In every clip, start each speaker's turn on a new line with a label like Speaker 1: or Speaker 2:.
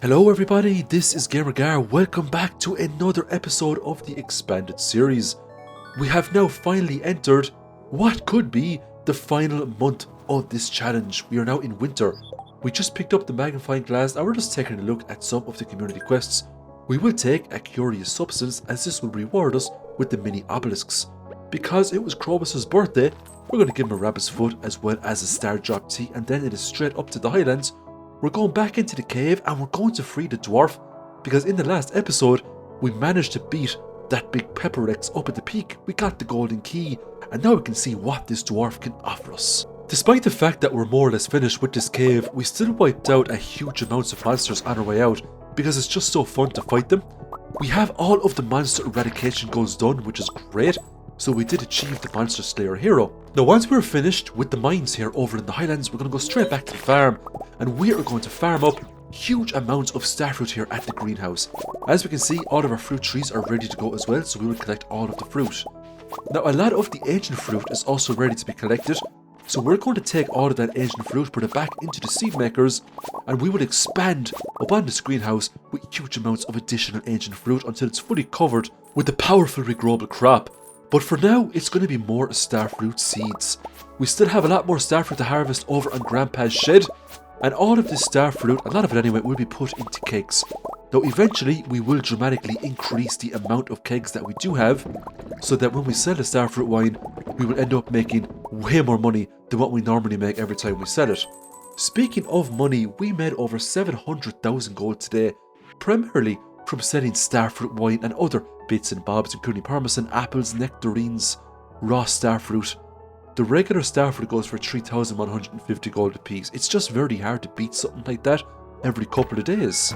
Speaker 1: Hello everybody, this is Gamer. Welcome back to another episode of the expanded series. We have now finally entered what could be the final month of this challenge. We are now in winter. We just picked up the magnifying glass and we're just taking a look at some of the community quests. We will take a curious substance as this will reward us with the mini obelisks. Because it was Krobus's birthday, we're going to give him a rabbit's foot as well as a star drop tea, and then it is straight up to the highlands. We're going back into the cave and we're going to free the dwarf, because in the last episode we managed to beat that big pepper Rex up at the peak. We got the golden key and now we can see what this dwarf can offer us. Despite the fact that we're more or less finished with this cave, we still wiped out a huge amount of monsters on our way out because it's just so fun to fight them. We have all of the monster eradication goals done, which is great, so we did achieve the monster slayer hero. Now once we're finished with the mines here over in the highlands, we're going to go straight back to the farm and we are going to farm up huge amounts of starfruit here at the greenhouse. As we can see, all of our fruit trees are ready to go as well, so we will collect all of the fruit. Now a lot of the ancient fruit is also ready to be collected, so we're going to take all of that ancient fruit, put it back into the seed makers, and we will expand up on this greenhouse with huge amounts of additional ancient fruit until it's fully covered with the powerful regrowable crop. But for now, it's going to be more starfruit seeds. We still have a lot more starfruit to harvest over on Grandpa's shed, and all of this starfruit, a lot of it anyway, will be put into kegs. Now eventually, we will dramatically increase the amount of kegs that we do have, so that when we sell the starfruit wine, we will end up making way more money than what we normally make every time we sell it. Speaking of money, we made over 700,000 gold today, primarily from selling starfruit wine and other bits and bobs, including parmesan, apples, nectarines, raw starfruit. The regular starfruit goes for 3,150 gold a piece. It's just very hard to beat something like that every couple of days.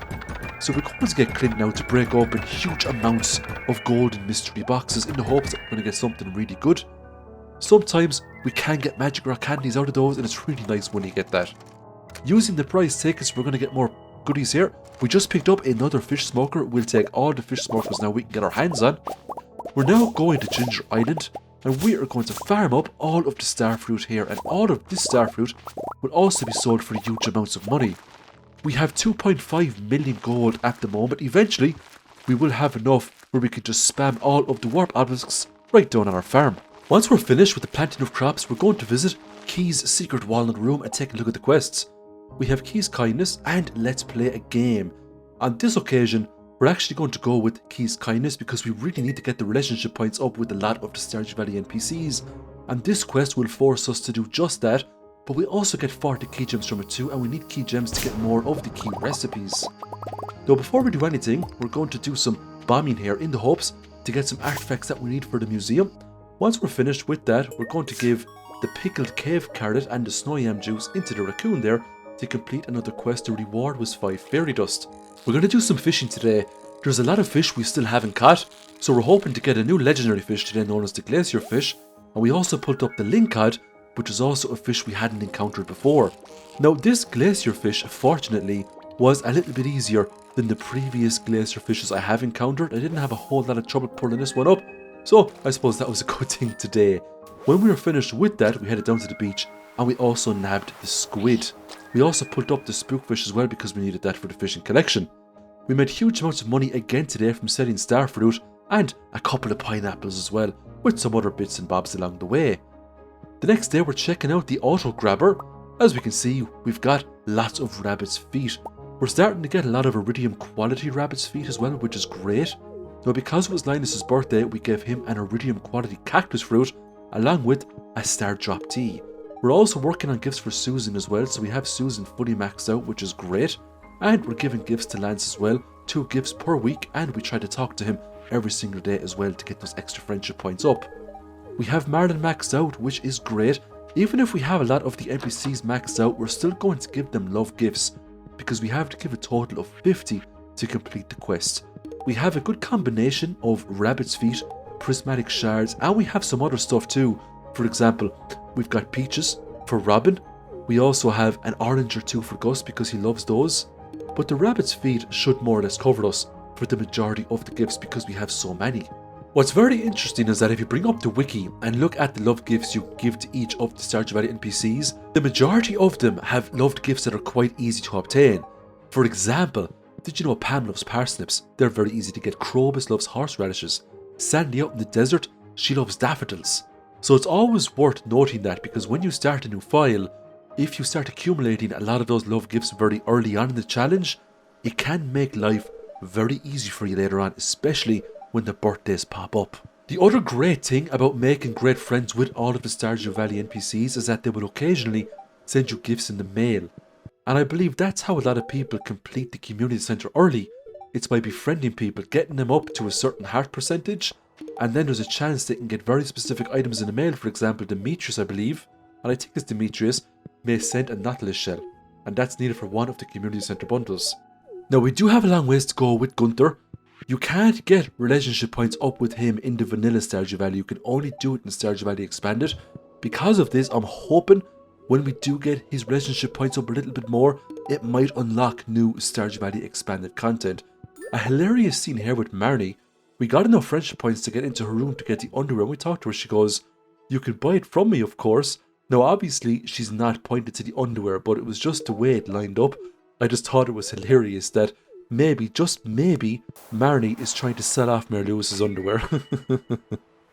Speaker 1: So we're going to get Clint now to break open huge amounts of golden mystery boxes in the hopes that we're going to get something really good. Sometimes we can get magic rock candies out of those, and it's really nice when you get that. Using the prize tickets, we're going to get more goodies here. We just picked up another fish smoker. We'll take all the fish smokers now we can get our hands on. We're now going to Ginger Island, and we are going to farm up all of the starfruit here, and all of this starfruit will also be sold for huge amounts of money. We have 2.5 million gold at the moment. Eventually, we will have enough where we can just spam all of the warp obelisks right down on our farm. Once we're finished with the planting of crops, we're going to visit Key's secret walnut room and take a look at the quests. We have Key's kindness and let's play a game. On this occasion, we're actually going to go with Key's kindness because we really need to get the relationship points up with a lot of the Stardew Valley NPCs, and this quest will force us to do just that, but we also get 40 key gems from it too, and we need key gems to get more of the key recipes. Now before we do anything, we're going to do some bombing here in the hopes to get some artifacts that we need for the museum. Once we're finished with that, we're going to give the pickled cave carrot and the snow yam juice into the raccoon there to complete another quest. The reward was 5 fairy dust. We're going to do some fishing today. There's a lot of fish we still haven't caught, so we're hoping to get a new legendary fish today known as the glacier fish, and we also pulled up the lingcod, which is also a fish we hadn't encountered before. Now this glacier fish, fortunately, was a little bit easier than the previous glacier fishes I have encountered. I didn't have a whole lot of trouble pulling this one up, so I suppose that was a good thing today. When we were finished with that, we headed down to the beach and we also nabbed the squid. We also pulled up the spookfish as well because we needed that for the fishing collection. We made huge amounts of money again today from selling starfruit and a couple of pineapples as well, with some other bits and bobs along the way. The next day we're checking out the auto grabber. As we can see, we've got lots of rabbit's feet. We're starting to get a lot of iridium quality rabbit's feet as well, which is great. Now because it was Linus's birthday, we gave him an iridium quality cactus fruit along with a star drop tea. We're also working on gifts for Susan as well, so we have Susan fully maxed out, which is great. And we're giving gifts to Lance as well, 2 gifts per week, and we try to talk to him every single day as well to get those extra friendship points up. We have Marlon maxed out, which is great. Even if we have a lot of the NPCs maxed out, we're still going to give them love gifts because we have to give a total of 50 to complete the quest. We have a good combination of rabbit's feet, prismatic shards, and we have some other stuff too. For example, we've got peaches for Robin. We also have an orange or 2 for Gus because he loves those. But the rabbit's feet should more or less cover us for the majority of the gifts because we have so many. What's very interesting is that if you bring up the wiki and look at the love gifts you give to each of the Stardew Valley NPCs, the majority of them have loved gifts that are quite easy to obtain. For example, Did you know Pam loves parsnips? They're very easy to get. Krobus loves horseradishes. Sandy out in the desert, she loves daffodils. So it's always worth noting that, because when you start a new file, if you start accumulating a lot of those love gifts very early on in the challenge, it can make life very easy for you later on, especially when the birthdays pop up. The other great thing about making great friends with all of the Stardew Valley NPCs is that they will occasionally send you gifts in the mail. And I believe that's how a lot of people complete the community centre early. It's by befriending people, getting them up to a certain heart percentage, and then there's a chance they can get very specific items in the mail. For example, Demetrius, I believe, and I think it's Demetrius, may send a Nautilus shell, and that's needed for one of the community centre bundles. Now we do have a long ways to go with Gunther. You can't get relationship points up with him in the vanilla Stardew Valley. You can only do it in Stardew Valley Expanded. Because of this, I'm hoping when we do get his relationship points up a little bit more, it might unlock new Stardew Valley Expanded content. A hilarious scene here with Marnie. We got enough friendship points to get into her room to get the underwear. When we talked to her, she goes, "You can buy it from me, of course." Now obviously she's not pointed to the underwear, but it was just the way it lined up. I just thought it was hilarious that maybe, just maybe, Marnie is trying to sell off Mary Lewis's underwear.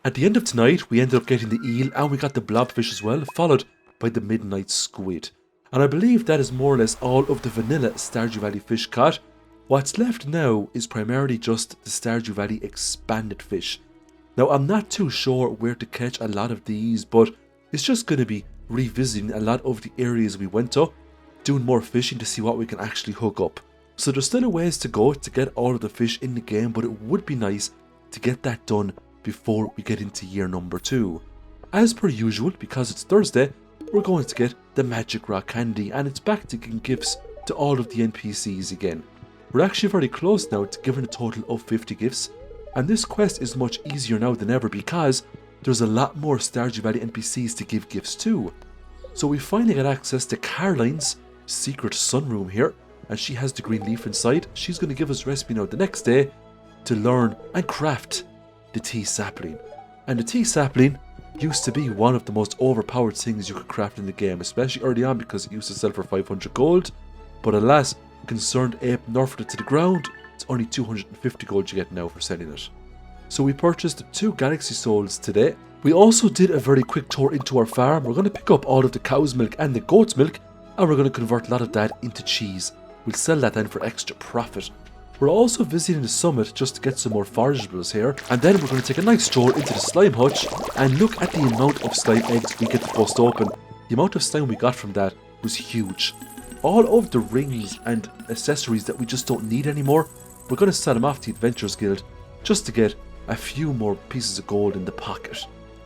Speaker 1: At the end of tonight, we ended up getting the eel and we got the blobfish as well, followed by the midnight squid. And I believe that is more or less all of the vanilla Stardew Valley fish caught. What's left now is primarily just the Stardew Valley expanded fish. Now I'm not too sure where to catch a lot of these, but it's just going to be revisiting a lot of the areas we went to, doing more fishing to see what we can actually hook up. So there's still a ways to go to get all of the fish in the game, but it would be nice to get that done before we get into year number 2. As per usual, because it's Thursday, we're going to get the magic rock candy, and it's back to giving gifts to all of the NPCs again. We're actually very close now to giving a total of 50 gifts, and this quest is much easier now than ever because there's a lot more Stardew Valley NPCs to give gifts to. So we finally got access to Caroline's secret sunroom here, and she has the green leaf inside. She's going to give us a recipe now the next day to learn and craft the tea sapling. And the tea sapling used to be one of the most overpowered things you could craft in the game, especially early on because it used to sell for 500 gold, but alas, Concerned Ape nerfed it to the ground. It's only 250 gold you get now for selling it. So we purchased 2 Galaxy Souls today. We also did a very quick tour into our farm. We're going to pick up all of the cow's milk and the goat's milk, and we're going to convert a lot of that into cheese. We'll sell that then for extra profit. We're also visiting the summit just to get some more forageables here, and then we're going to take a nice stroll into the slime hutch and look at the amount of slime eggs we get to bust open. The amount of slime we got from that was huge. All of the rings and accessories that we just don't need anymore, we're going to sell them off to the Adventurers Guild just to get a few more pieces of gold in the pocket.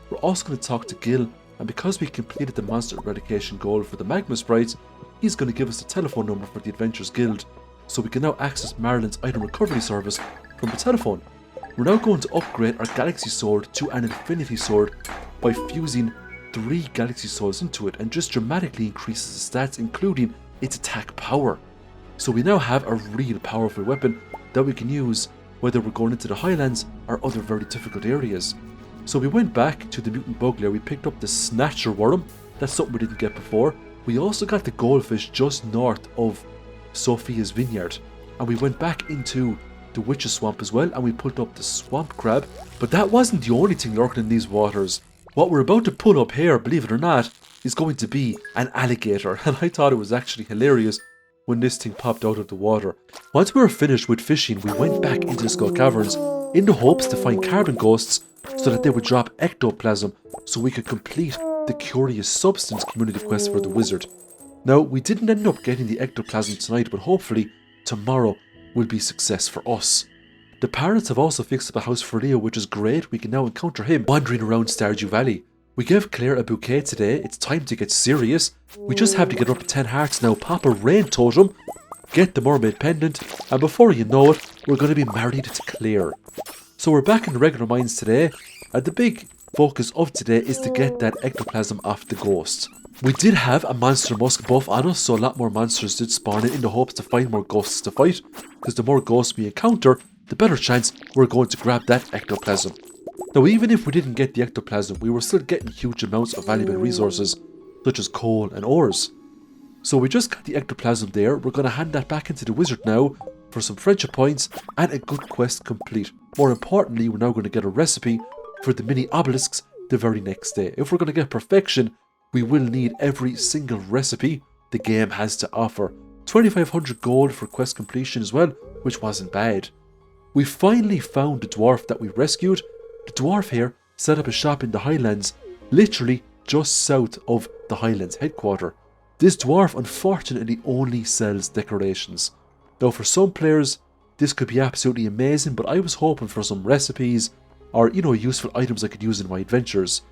Speaker 1: We're also going to talk to Gil, and because we completed the monster eradication goal for the magma sprites, he's going to give us the telephone number for the Adventurers Guild, so we can now access Marilyn's item recovery service from the telephone. We're now going to upgrade our Galaxy Sword to an Infinity Sword by fusing 3 Galaxy Souls into it, and just dramatically increases the stats, including its attack power. So we now have a real powerful weapon that we can use whether we're going into the Highlands or other very difficult areas. So we went back to the mutant bug lair, we picked up the Snatcher Worm, that's something we didn't get before. We also got the goldfish just north of Sophia's vineyard, and we went back into the Witch's Swamp as well, and we pulled up the swamp crab. But that wasn't the only thing lurking in these waters. What we're about to pull up here, believe it or not, is going to be an alligator, and I thought it was actually hilarious when this thing popped out of the water. Once we were finished with fishing, we went back into the Skull Caverns in the hopes to find carbon ghosts so that they would drop ectoplasm so we could complete the Curious Substance community quest for the wizard. Now, we didn't end up getting the ectoplasm tonight, but hopefully tomorrow will be success for us. The parents have also fixed up a house for Leo, which is great. We can now encounter him wandering around Stardew Valley. We gave Claire a bouquet today. It's time to get serious. We just have to get up to 10 hearts now, pop a rain totem, get the mermaid pendant, and before you know it, we're going to be married to Claire. So we're back in the regular mines today, and the big focus of today is to get that ectoplasm off the ghosts. We did have a monster musk buff on us, so a lot more monsters did spawn in the hopes to find more ghosts to fight, because the more ghosts we encounter, the better chance we're going to grab that ectoplasm. Now, even if we didn't get the ectoplasm, we were still getting huge amounts of valuable resources, such as coal and ores. So we just got the ectoplasm there. We're going to hand that back into the wizard now, for some friendship points and a good quest complete. More importantly, we're now going to get a recipe for the mini obelisks the very next day. If we're going to get perfection, we will need every single recipe the game has to offer. 2500 gold for quest completion as well, which wasn't bad. We finally found the dwarf that we rescued. The dwarf here set up a shop in the Highlands, literally just south of the Highlands headquarter. This dwarf unfortunately only sells decorations. Now for some players, this could be absolutely amazing, but I was hoping for some recipes or, useful items I could use in my adventures.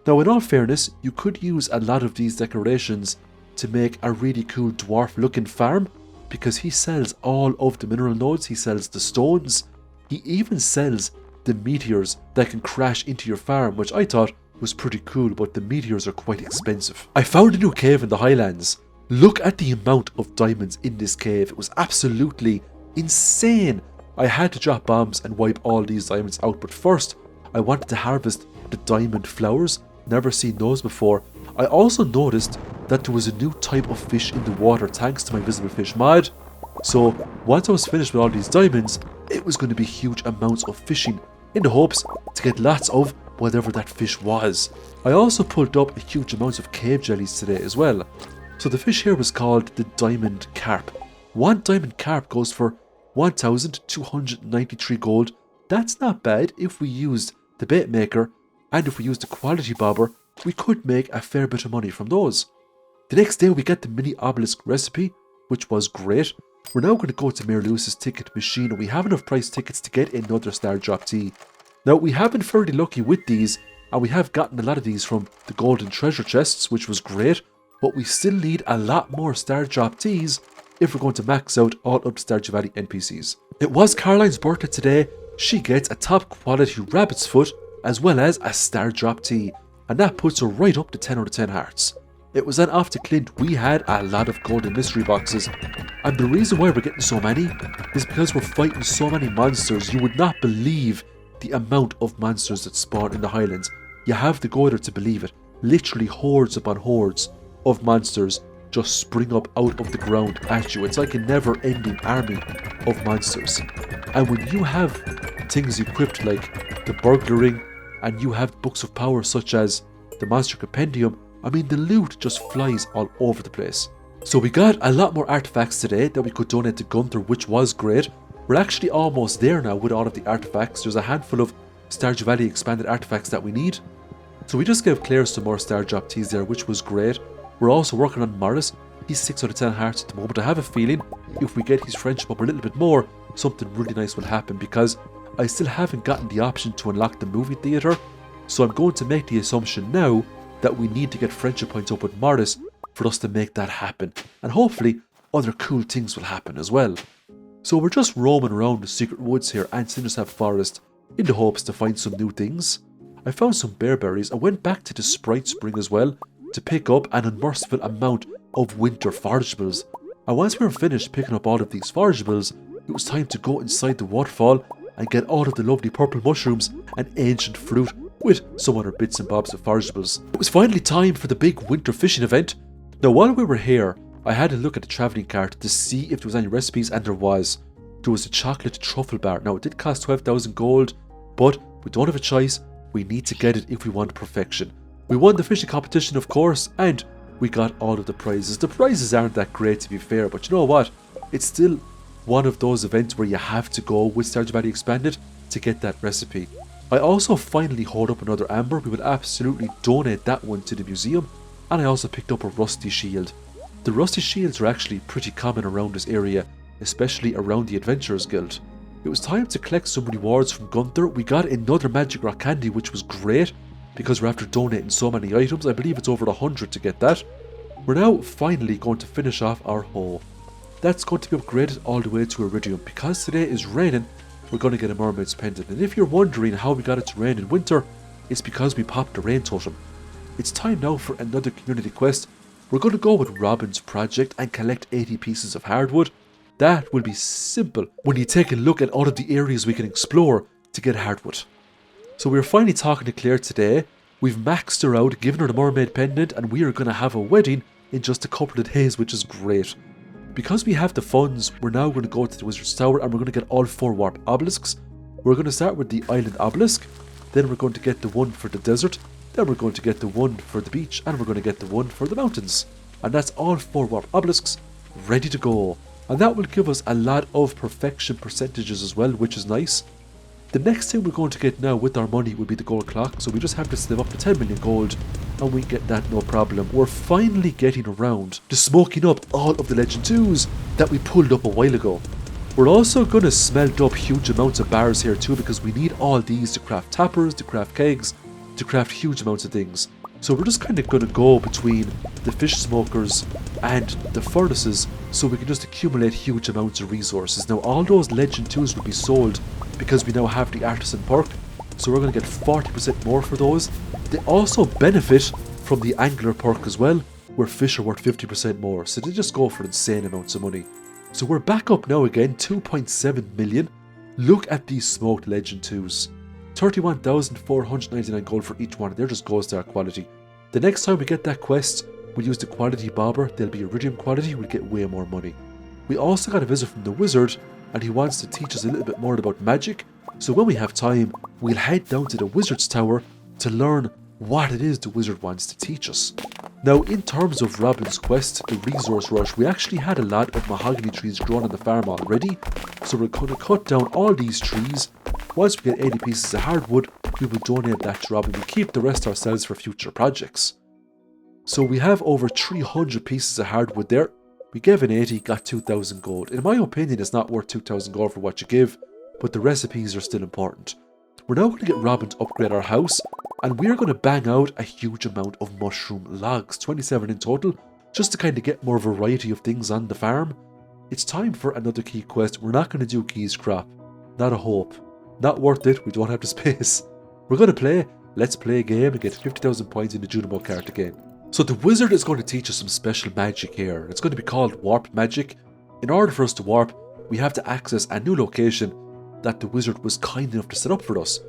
Speaker 1: Now in all fairness, you could use a lot of these decorations to make a really cool dwarf looking farm, because he sells all of the mineral nodes, he sells the stones, he even sells the meteors that can crash into your farm, which I thought was pretty cool, but the meteors are quite expensive. I found a new cave in the Highlands. Look at the amount of diamonds in this cave. It was absolutely insane. I had to drop bombs and wipe all these diamonds out, but first I wanted to harvest the diamond flowers. Never seen those before. I also noticed that there was a new type of fish in the water thanks to my visible fish mod. So once I was finished with all these diamonds, it was going to be huge amounts of fishing in the hopes to get lots of whatever that fish was. I also pulled up a huge amounts of cave jellies today as well. So the fish here was called the diamond carp. One diamond carp goes for 1293 gold. That's not bad. If we used the bait maker and if we used the quality bobber, we could make a fair bit of money from those. The next day we get the mini obelisk recipe, which was great. We're now going to go to Mayor Lewis's ticket machine, and we have enough price tickets to get another star drop tea. Now we have been fairly lucky with these, and we have gotten a lot of these from the golden treasure chests, which was great, but we still need a lot more star drop teas if we're going to max out all of the Stardew Valley NPCs. It was Caroline's birthday today. She gets a top quality rabbit's foot as well as a star drop tea, and that puts her right up to 10 out of 10 hearts. It was then off to Clint. We had a lot of golden mystery boxes, and the reason why we're getting so many is because we're fighting so many monsters. You would not believe the amount of monsters that spawn in the Highlands. You have to go there to believe it. Literally hordes upon hordes of monsters just spring up out of the ground at you. It's like a never-ending army of monsters. And when you have things equipped like the burglaring, and you have books of power such as the Monster Compendium, I mean the loot just flies all over the place. So we got a lot more artifacts today that we could donate to Gunther, which was great. We're actually almost there now with all of the artifacts. There's a handful of Stardew Valley expanded artifacts that we need. So we just gave Claire some more star drop teas there, which was great. We're also working on Morris. He's 6 out of 10 hearts at the moment. I have a feeling if we get his friendship up a little bit more, something really nice will happen, because I still haven't gotten the option to unlock the movie theatre. So I'm going to make the assumption now that we need to get friendship points up with Morris for us to make that happen. And hopefully other cool things will happen as well. So we're just roaming around the secret woods here and Cindersap Forest in the hopes to find some new things. I found some bearberries. I went back to the Sprite Spring as well to pick up an unmerciful amount of winter forageables. And once we were finished picking up all of these forageables, it was time to go inside the waterfall and get all of the lovely purple mushrooms and ancient fruit with some other bits and bobs of forageables. It was finally time for the big winter fishing event. Now while we were here, I had a look at the travelling cart to see if there was any recipes, and there was. There was a chocolate truffle bar. Now it did cost 12,000 gold, but we don't have a choice. We need to get it if we want perfection. We won the fishing competition, of course, and we got all of the prizes. The prizes aren't that great, to be fair, but you know what? It's still one of those events where you have to go with Stardew Valley Expanded to get that recipe. I also finally hauled up another amber. We will absolutely donate that one to the museum. And I also picked up a rusty shield. The rusty shields are actually pretty common around this area, especially around the Adventurers Guild. It was time to collect some rewards from Gunther. We got another magic rock candy, which was great because we're after donating so many items. I believe it's over 100 to get that. We're now finally going to finish off our haul. That's going to be upgraded all the way to Iridium. Because today is raining, we're going to get a mermaid's pendant. And if you're wondering how we got it to rain in winter, it's because we popped the rain totem. It's time now for another community quest. We're going to go with Robin's project and collect 80 pieces of hardwood. That will be simple when you take a look at all of the areas we can explore to get hardwood. So we're finally talking to Claire today. We've maxed her out, given her the mermaid pendant, and we are going to have a wedding in just a couple of days, which is great. Because we have the funds, we're now going to go to the Wizard's Tower and we're going to get all 4 warp obelisks. We're going to start with the island obelisk, then we're going to get the one for the desert, then we're going to get the one for the beach, and we're going to get the one for the mountains. And that's all 4 warp obelisks ready to go. And that will give us a lot of perfection percentages as well, which is nice. The next thing we're going to get now with our money will be the gold clock, so we just have to save up to 10 million gold and we get that no problem. We're finally getting around to smoking up all of the Legend 2s that we pulled up a while ago. We're also going to smelt up huge amounts of bars here too, because we need all these to craft tappers, to craft kegs, to craft huge amounts of things. So we're just kind of going to go between the fish smokers and the furnaces so we can just accumulate huge amounts of resources. Now all those Legend 2s will be sold because we now have the artisan perk, so we're going to get 40% more for those. They also benefit from the angler perk as well, where fish are worth 50% more, so they just go for insane amounts of money. So we're back up now again, 2.7 million. Look at these smoked Legend 2s. 31,499 gold for each one, they're just gold star quality. The next time we get that quest, we'll use the quality bobber, they'll be iridium quality, we'll get way more money. We also got a visit from the wizard, and he wants to teach us a little bit more about magic, so when we have time, we'll head down to the wizard's tower to learn what it is the wizard wants to teach us. Now, in terms of Robin's quest, the resource rush, we actually had a lot of mahogany trees grown on the farm already, so we're going to cut down all these trees. Once we get 80 pieces of hardwood, we will donate that to Robin. We'll keep the rest ourselves for future projects. So we have over 300 pieces of hardwood there. We gave an 80, got 2,000 gold. In my opinion, it's not worth 2,000 gold for what you give, but the recipes are still important. We're now going to get Robin to upgrade our house, and we're going to bang out a huge amount of mushroom logs, 27 in total, just to kind of get more variety of things on the farm. It's time for another key quest. We're not going to do Key's crop. Not a hope. Not worth it, we don't have the space. We're going to play. Let's play a game and get 50,000 points in the Junimo card again. So the wizard is going to teach us some special magic here. It's going to be called warp magic. In order for us to warp, we have to access a new location that the wizard was kind enough to set up for us.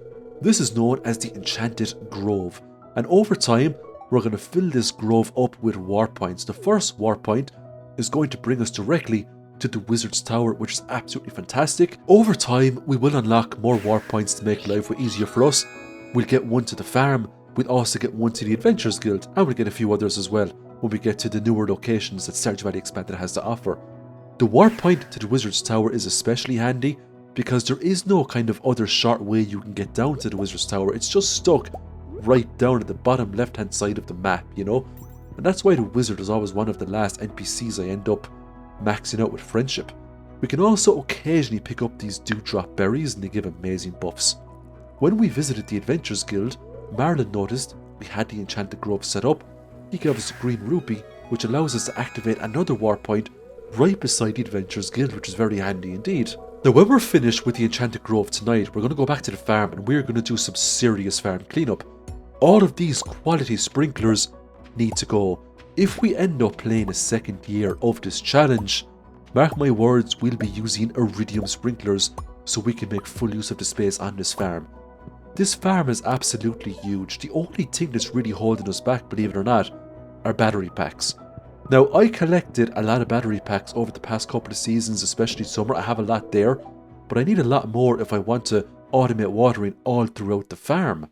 Speaker 1: This is known as the Enchanted Grove, and over time we're going to fill this grove up with warp points. The first warp point is going to bring us directly to the wizard's tower, which is absolutely fantastic. Over time we will unlock more warp points to make life easier for us. We'll get one to the farm, we'll also get one to the Adventurers Guild, and we'll get a few others as well when we get to the newer locations that Stardew Valley Expanded has to offer. The warp point to the wizard's tower is especially handy because there is no kind of other short way you can get down to the wizard's tower. It's just stuck right down at the bottom left hand side of the map, you know? And that's why the wizard is always one of the last NPCs I end up maxing out with friendship. We can also occasionally pick up these dewdrop berries and they give amazing buffs. When we visited the Adventurers Guild, Marlon noticed we had the Enchanted Grove set up. He gave us a green rupee, which allows us to activate another warp point right beside the Adventurers Guild, which is very handy indeed. Now when we're finished with the Enchanted Grove tonight, we're going to go back to the farm and we're going to do some serious farm cleanup. All of these quality sprinklers need to go. If we end up playing a second year of this challenge, mark my words, we'll be using iridium sprinklers so we can make full use of the space on this farm. This farm is absolutely huge. The only thing that's really holding us back, believe it or not, are battery packs. Now, I collected a lot of battery packs over the past couple of seasons, especially summer. I have a lot there, but I need a lot more if I want to automate watering all throughout the farm.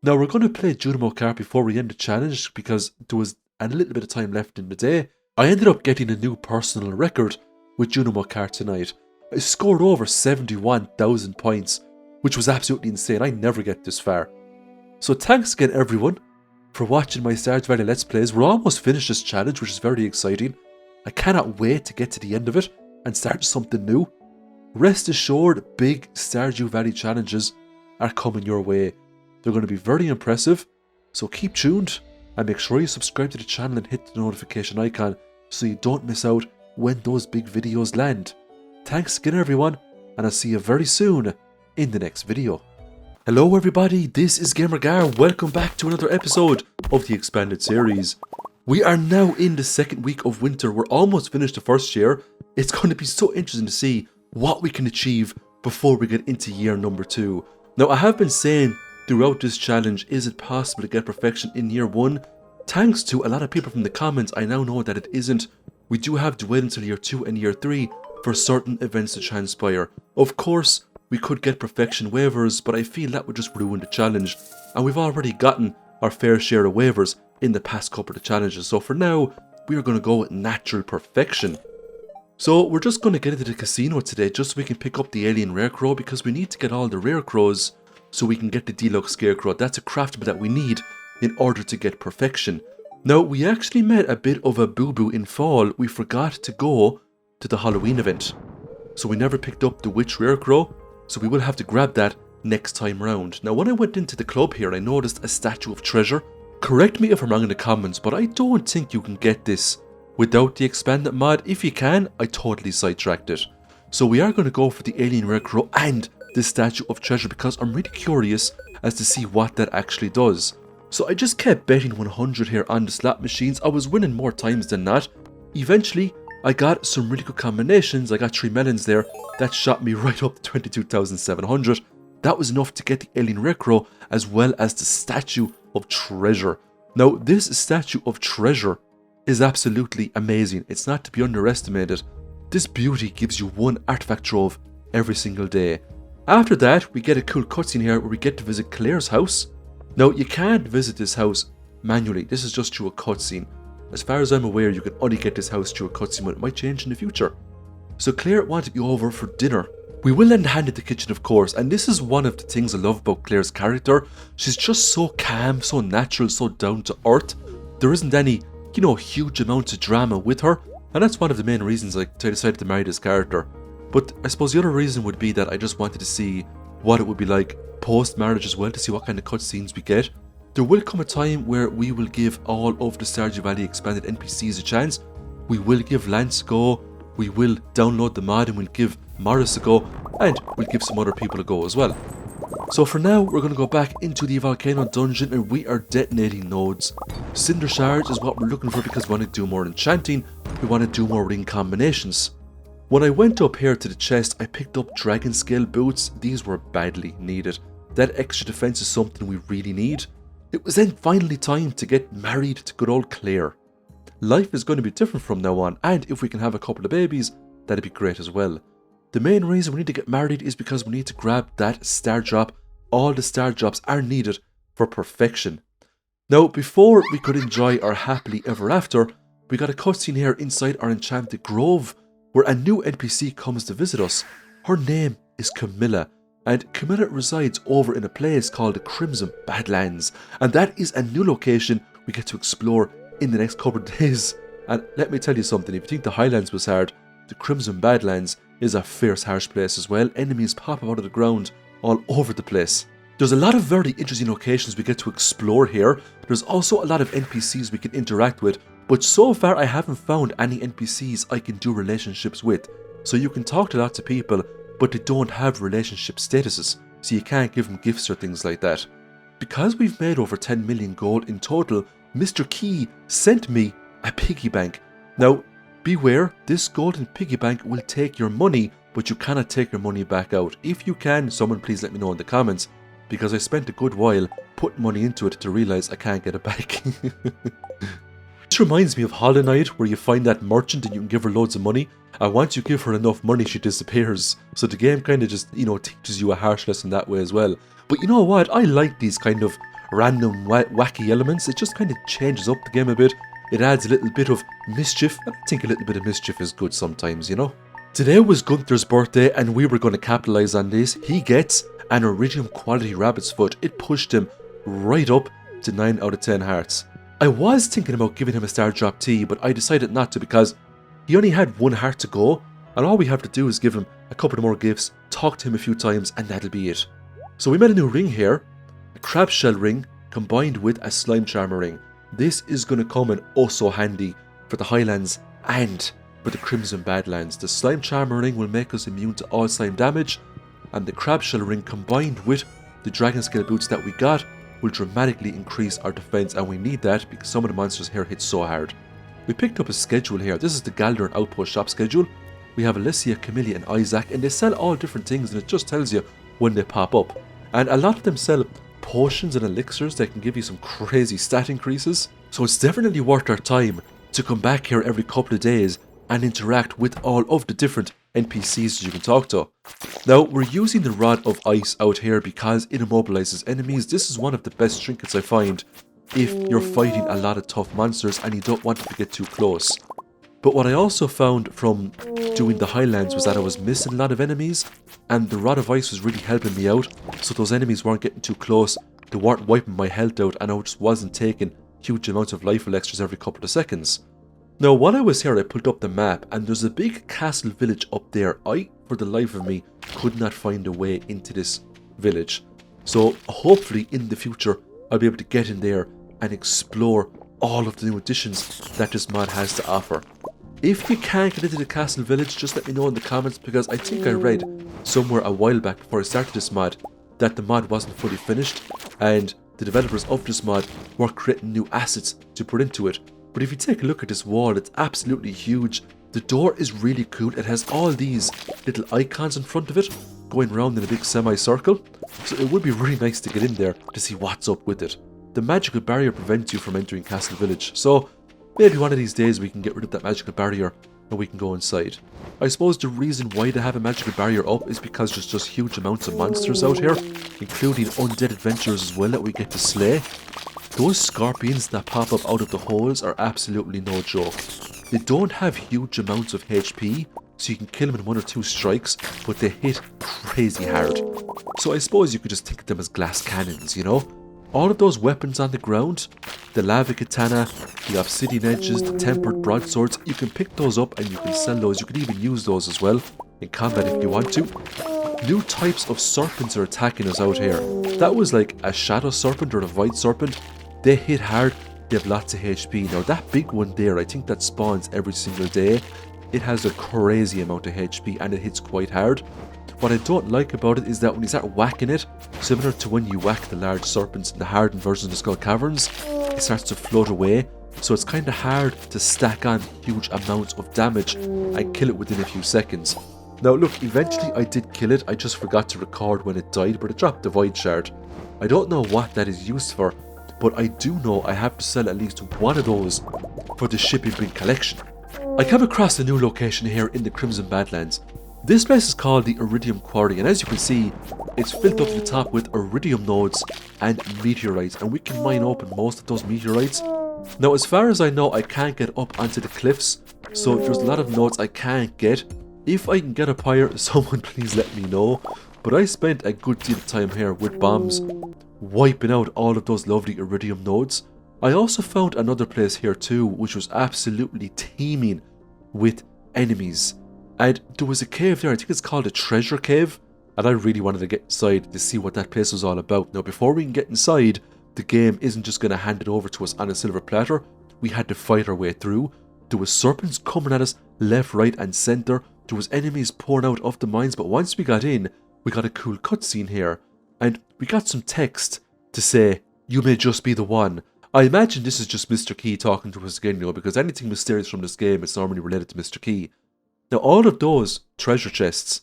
Speaker 1: Now, we're going to play Junimo Kart before we end the challenge because there was a little bit of time left in the day. I ended up getting a new personal record with Junimo Kart tonight. I scored over 71,000 points, which was absolutely insane. I never get this far. So thanks again everyone for watching my Stardew Valley Let's Plays. We're almost finished this challenge, which is very exciting. I cannot wait to get to the end of it and start something new. Rest assured, big Stardew Valley challenges are coming your way. They're going to be very impressive, so keep tuned and make sure you subscribe to the channel and hit the notification icon so you don't miss out when those big videos land. Thanks again everyone, and I'll see you very soon in the next video. Hello everybody, this is GamerGar. Welcome back to another episode of the expanded series. We are now in the second week of winter. We're almost finished the first year. It's going to be so interesting to see what we can achieve before we get into year number 2. Now, I have been saying throughout this challenge, is it possible to get perfection in year 1? Thanks to a lot of people from the comments, I now know that it isn't. we do have to wait until year 2 and year 3 for certain events to transpire. Of course, we could get perfection waivers, but I feel that would just ruin the challenge, and we've already gotten our fair share of waivers in the past couple of challenges, so for now, we are going to go with natural perfection. So we're just going to get into the casino today just so we can pick up the alien rare crow, because we need to get all the rare crows so we can get the deluxe scarecrow. That's a craftable that we need in order to get perfection. Now, we actually made a bit of a boo-boo in fall. We forgot to go to the Halloween event, so we never picked up the witch rare crow, so we will have to grab that next time round. Now, when I went into the club here, I noticed a statue of treasure. Correct me if I'm wrong in the comments, but I don't think you can get this without the expanded mod. If you can, I totally sidetracked it. So we are going to go for the alien rare crow and the statue of treasure, because I'm really curious as to see what that actually does. So I just kept betting 100 here on the slot machines. I was winning more times than not. Eventually, I got some really good combinations. I got 3 melons there. That shot me right up to 22,700. That was enough to get the alien rare crow as well as the statue of treasure. Now, this statue of treasure is absolutely amazing. It's not to be underestimated. This beauty gives you 1 artifact trove every single day. After that, we get a cool cutscene here where we get to visit Claire's house. Now, you can't visit this house manually. This is just through a cutscene. As far as I'm aware, you can only get this house through a cutscene, but it might change in the future. So Claire wanted you over for dinner. We will lend a hand at the kitchen, of course, and this is one of the things I love about Claire's character. She's just so calm, so natural, so down to earth. There isn't any, huge amounts of drama with her, and that's one of the main reasons I decided to marry this character. But I suppose the other reason would be that I just wanted to see what it would be like post-marriage as well, to see what kind of cutscenes we get. There will come a time where we will give all of the Stardew Valley expanded NPCs a chance. We will give Lance a go, we will download the mod and we'll give Morris a go, and we'll give some other people a go as well. So for now, we're going to go back into the volcano dungeon and we are detonating nodes. Cinder shards is what we're looking for because we want to do more enchanting, we want to do more ring combinations. When I went up here to the chest, I picked up dragon scale boots. These were badly needed. That extra defense is something we really need. It was then finally time to get married to good old Claire. Life is going to be different from now on, and if we can have a couple of babies, that'd be great as well. The main reason we need to get married is because we need to grab that star drop. All the star drops are needed for perfection. Now, before we could enjoy our happily ever after, we got a cutscene here inside our enchanted grove, where a new NPC comes to visit us. Her name is Camilla, and Camilla resides over in a place called the Crimson Badlands, and that is a new location we get to explore in the next couple of days. And let me tell you something, if you think the Highlands was hard, the Crimson Badlands is a fierce, harsh place as well. Enemies pop up out of the ground all over the place. There's a lot of very interesting locations we get to explore here. There's also a lot of NPCs we can interact with, but so far I haven't found any NPCs I can do relationships with. So you can talk to lots of people, but they don't have relationship statuses, so you can't give them gifts or things like that. Because we've made over 10 million gold in total, Mr. Key sent me a piggy bank. Now, beware, this golden piggy bank will take your money, but you cannot take your money back out. If you can, someone please let me know in the comments, because I spent a good while putting money into it to realise I can't get it back. This reminds me of Hollow Knight, where you find that merchant and you can give her loads of money, and once you give her enough money she disappears. So the game kind of just, teaches you a harsh lesson that way as well. But you know what, I like these kind of random wacky elements. It just kind of changes up the game a bit. It adds a little bit of mischief, and I think a little bit of mischief is good sometimes, Today was Gunther's birthday and we were going to capitalise on this. He gets an iridium quality rabbit's foot. It pushed him right up to 9 out of 10 hearts. I was thinking about giving him a star drop tea, but I decided not to because he only had 1 heart to go, and all we have to do is give him a couple of more gifts, talk to him a few times, and that'll be it. So we made a new ring here, a crab shell ring combined with a slime charmer ring. This is going to come in oh so handy for the Highlands and for the Crimson Badlands. The slime charmer ring will make us immune to all slime damage, and the crab shell ring combined with the dragon scale boots that we got will dramatically increase our defense, and we need that because some of the monsters here hit so hard. We picked up a schedule here. This is the Galdern Outpost shop schedule. We have Alicia, Camilla and Isaac, and they sell all different things, and it just tells you when they pop up. And a lot of them sell potions and elixirs that can give you some crazy stat increases, so it's definitely worth our time to come back here every couple of days and interact with all of the different NPCs you can talk to. Now, we're using the Rod of Ice out here because it immobilizes enemies. This is one of the best trinkets I find if you're fighting a lot of tough monsters and you don't want them to get too close. But what I also found from doing the Highlands was that I was missing a lot of enemies, and the Rod of Ice was really helping me out, so those enemies weren't getting too close, they weren't wiping my health out, and I just wasn't taking huge amounts of life elixirs every couple of seconds. Now, while I was here, I pulled up the map, and there's a big castle village up there. I, for the life of me, could not find a way into this village. So, hopefully, in the future, I'll be able to get in there and explore all of the new additions that this mod has to offer. If you can't get into the castle village, just let me know in the comments, because I think I read somewhere a while back before I started this mod that the mod wasn't fully finished, and the developers of this mod were creating new assets to put into it. But if you take a look at this wall, it's absolutely huge. The door is really cool. It has all these little icons in front of it going around in a big semicircle. So it would be really nice to get in there to see what's up with it. The magical barrier prevents you from entering Castle Village. So maybe one of these days we can get rid of that magical barrier and we can go inside. I suppose the reason why they have a magical barrier up is because there's just huge amounts of monsters out here, including undead adventurers as well that we get to slay. Those scorpions that pop up out of the holes are absolutely no joke. They don't have huge amounts of HP, so you can kill them in 1 or 2 strikes, but they hit crazy hard. So I suppose you could just think of them as glass cannons, you know? All of those weapons on the ground, the lava katana, the obsidian edges, the tempered broadswords, you can pick those up and you can sell those. You can even use those as well in combat if you want to. New types of serpents are attacking us out here. That was like a shadow serpent or a void serpent. They hit hard, they have lots of HP. Now that big one there, I think that spawns every single day. It has a crazy amount of HP and it hits quite hard. What I don't like about it is that when you start whacking it, similar to when you whack the large serpents in the hardened versions of Skull Caverns, it starts to float away. So it's kind of hard to stack on huge amounts of damage and kill it within a few seconds. Now look, eventually I did kill it, I just forgot to record when it died, but it dropped the void shard. I don't know what that is used for, but I do know I have to sell at least one of those for the shipping bin collection. I came across a new location here in the Crimson Badlands. This place is called the Iridium Quarry, and as you can see, it's filled up to the top with iridium nodes and meteorites, and we can mine open most of those meteorites. Now as far as I know, I can't get up onto the cliffs, so there's a lot of nodes I can't get. If I can get up higher, someone please let me know. But I spent a good deal of time here with bombs, wiping out all of those lovely iridium nodes. I also found another place here too, which was absolutely teeming with enemies. And there was a cave there, I think it's called a treasure cave, and I really wanted to get inside to see what that place was all about. Now before we can get inside, the game isn't just going to hand it over to us on a silver platter. We had to fight our way through. There was serpents coming at us left, right and centre. There was enemies pouring out of the mines, but once we got in, we got a cool cutscene here. And we got some text to say, "You may just be the one." I imagine this is just Mr. Key talking to us again, you know, because anything mysterious from this game is normally related to Mr. Key. Now all of those treasure chests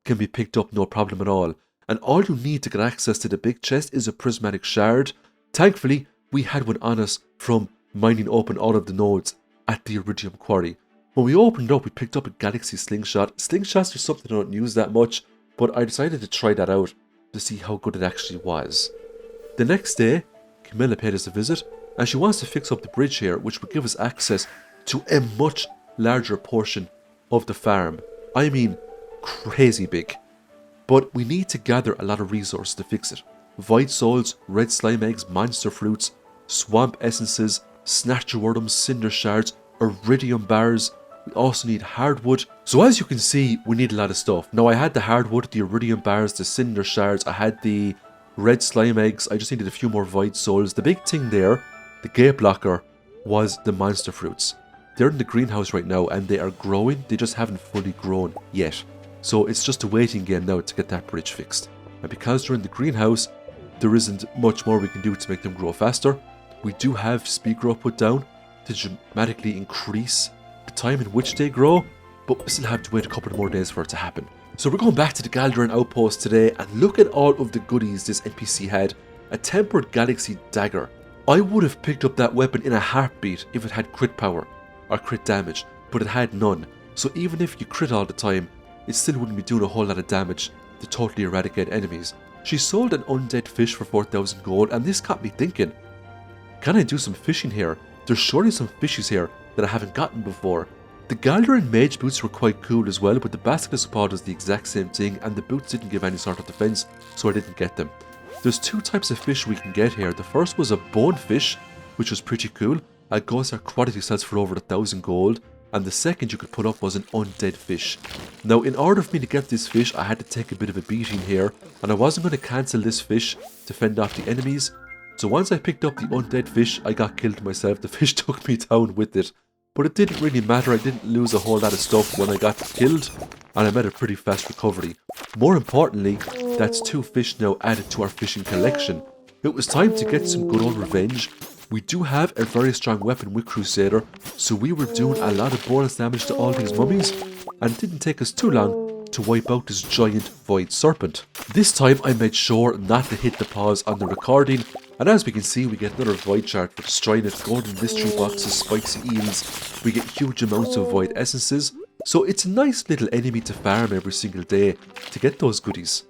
Speaker 1: can be picked up no problem at all. And all you need to get access to the big chest is a prismatic shard. Thankfully, we had one on us from mining open all of the nodes at the Iridium Quarry. When we opened up, we picked up a Galaxy Slingshot. Slingshots are something I don't use that much, but I decided to try that out to see how good it actually was. The next day, Camilla paid us a visit, and she wants to fix up the bridge here, which would give us access to a much larger portion of the farm. I mean, crazy big. But we need to gather a lot of resources to fix it. Void souls, red slime eggs, monster fruits, swamp essences, snatcher worms, cinder shards, iridium bars. We also need hardwood. So as you can see, we need a lot of stuff. Now I had the hardwood, the iridium bars, the cinder shards, I had the red slime eggs, I just needed a few more void souls. The big thing there, the gate blocker, was the monster fruits. They're in the greenhouse right now and they are growing, they just haven't fully grown yet. So it's just a waiting game now to get that bridge fixed. And because they're in the greenhouse, there isn't much more we can do to make them grow faster. We do have speed growth put down to dramatically increase the time in which they grow, but we still have to wait a couple of more days for it to happen. So we're going back to the Galderan outpost today and look at all of the goodies this NPC had. A tempered galaxy dagger. I would have picked up that weapon in a heartbeat if it had crit power. or crit damage, but it had none. So even if you crit all the time, it still wouldn't be doing a whole lot of damage to totally eradicate enemies. She sold an undead fish for 4,000 gold, and this got me thinking, can I do some fishing here? There's surely some fishes here that I haven't gotten before. The Galder and Mage boots were quite cool as well, but the Basilisk Paw does the exact same thing, and the boots didn't give any sort of defense, so I didn't get them. There's two types of fish we can get here. The first was a bonefish, which was pretty cool. A ghost quality sells for over 1,000 gold, and the second you could put up was an undead fish. Now, in order for me to get this fish, I had to take a bit of a beating here, and I wasn't going to cancel this fish to fend off the enemies. So once I picked up the undead fish, I got killed myself. The fish took me down with it. But it didn't really matter, I didn't lose a whole lot of stuff when I got killed, and I made a pretty fast recovery. More importantly, that's 2 fish now added to our fishing collection. It was time to get some good old revenge. We do have a very strong weapon with Crusader, so we were doing a lot of bonus damage to all these mummies, and it didn't take us too long to wipe out this giant void serpent. This time I made sure not to hit the pause on the recording, and as we can see, we get another void shard for destroying it, golden mystery boxes, spicy eels, we get huge amounts of void essences, so it's a nice little enemy to farm every single day to get those goodies.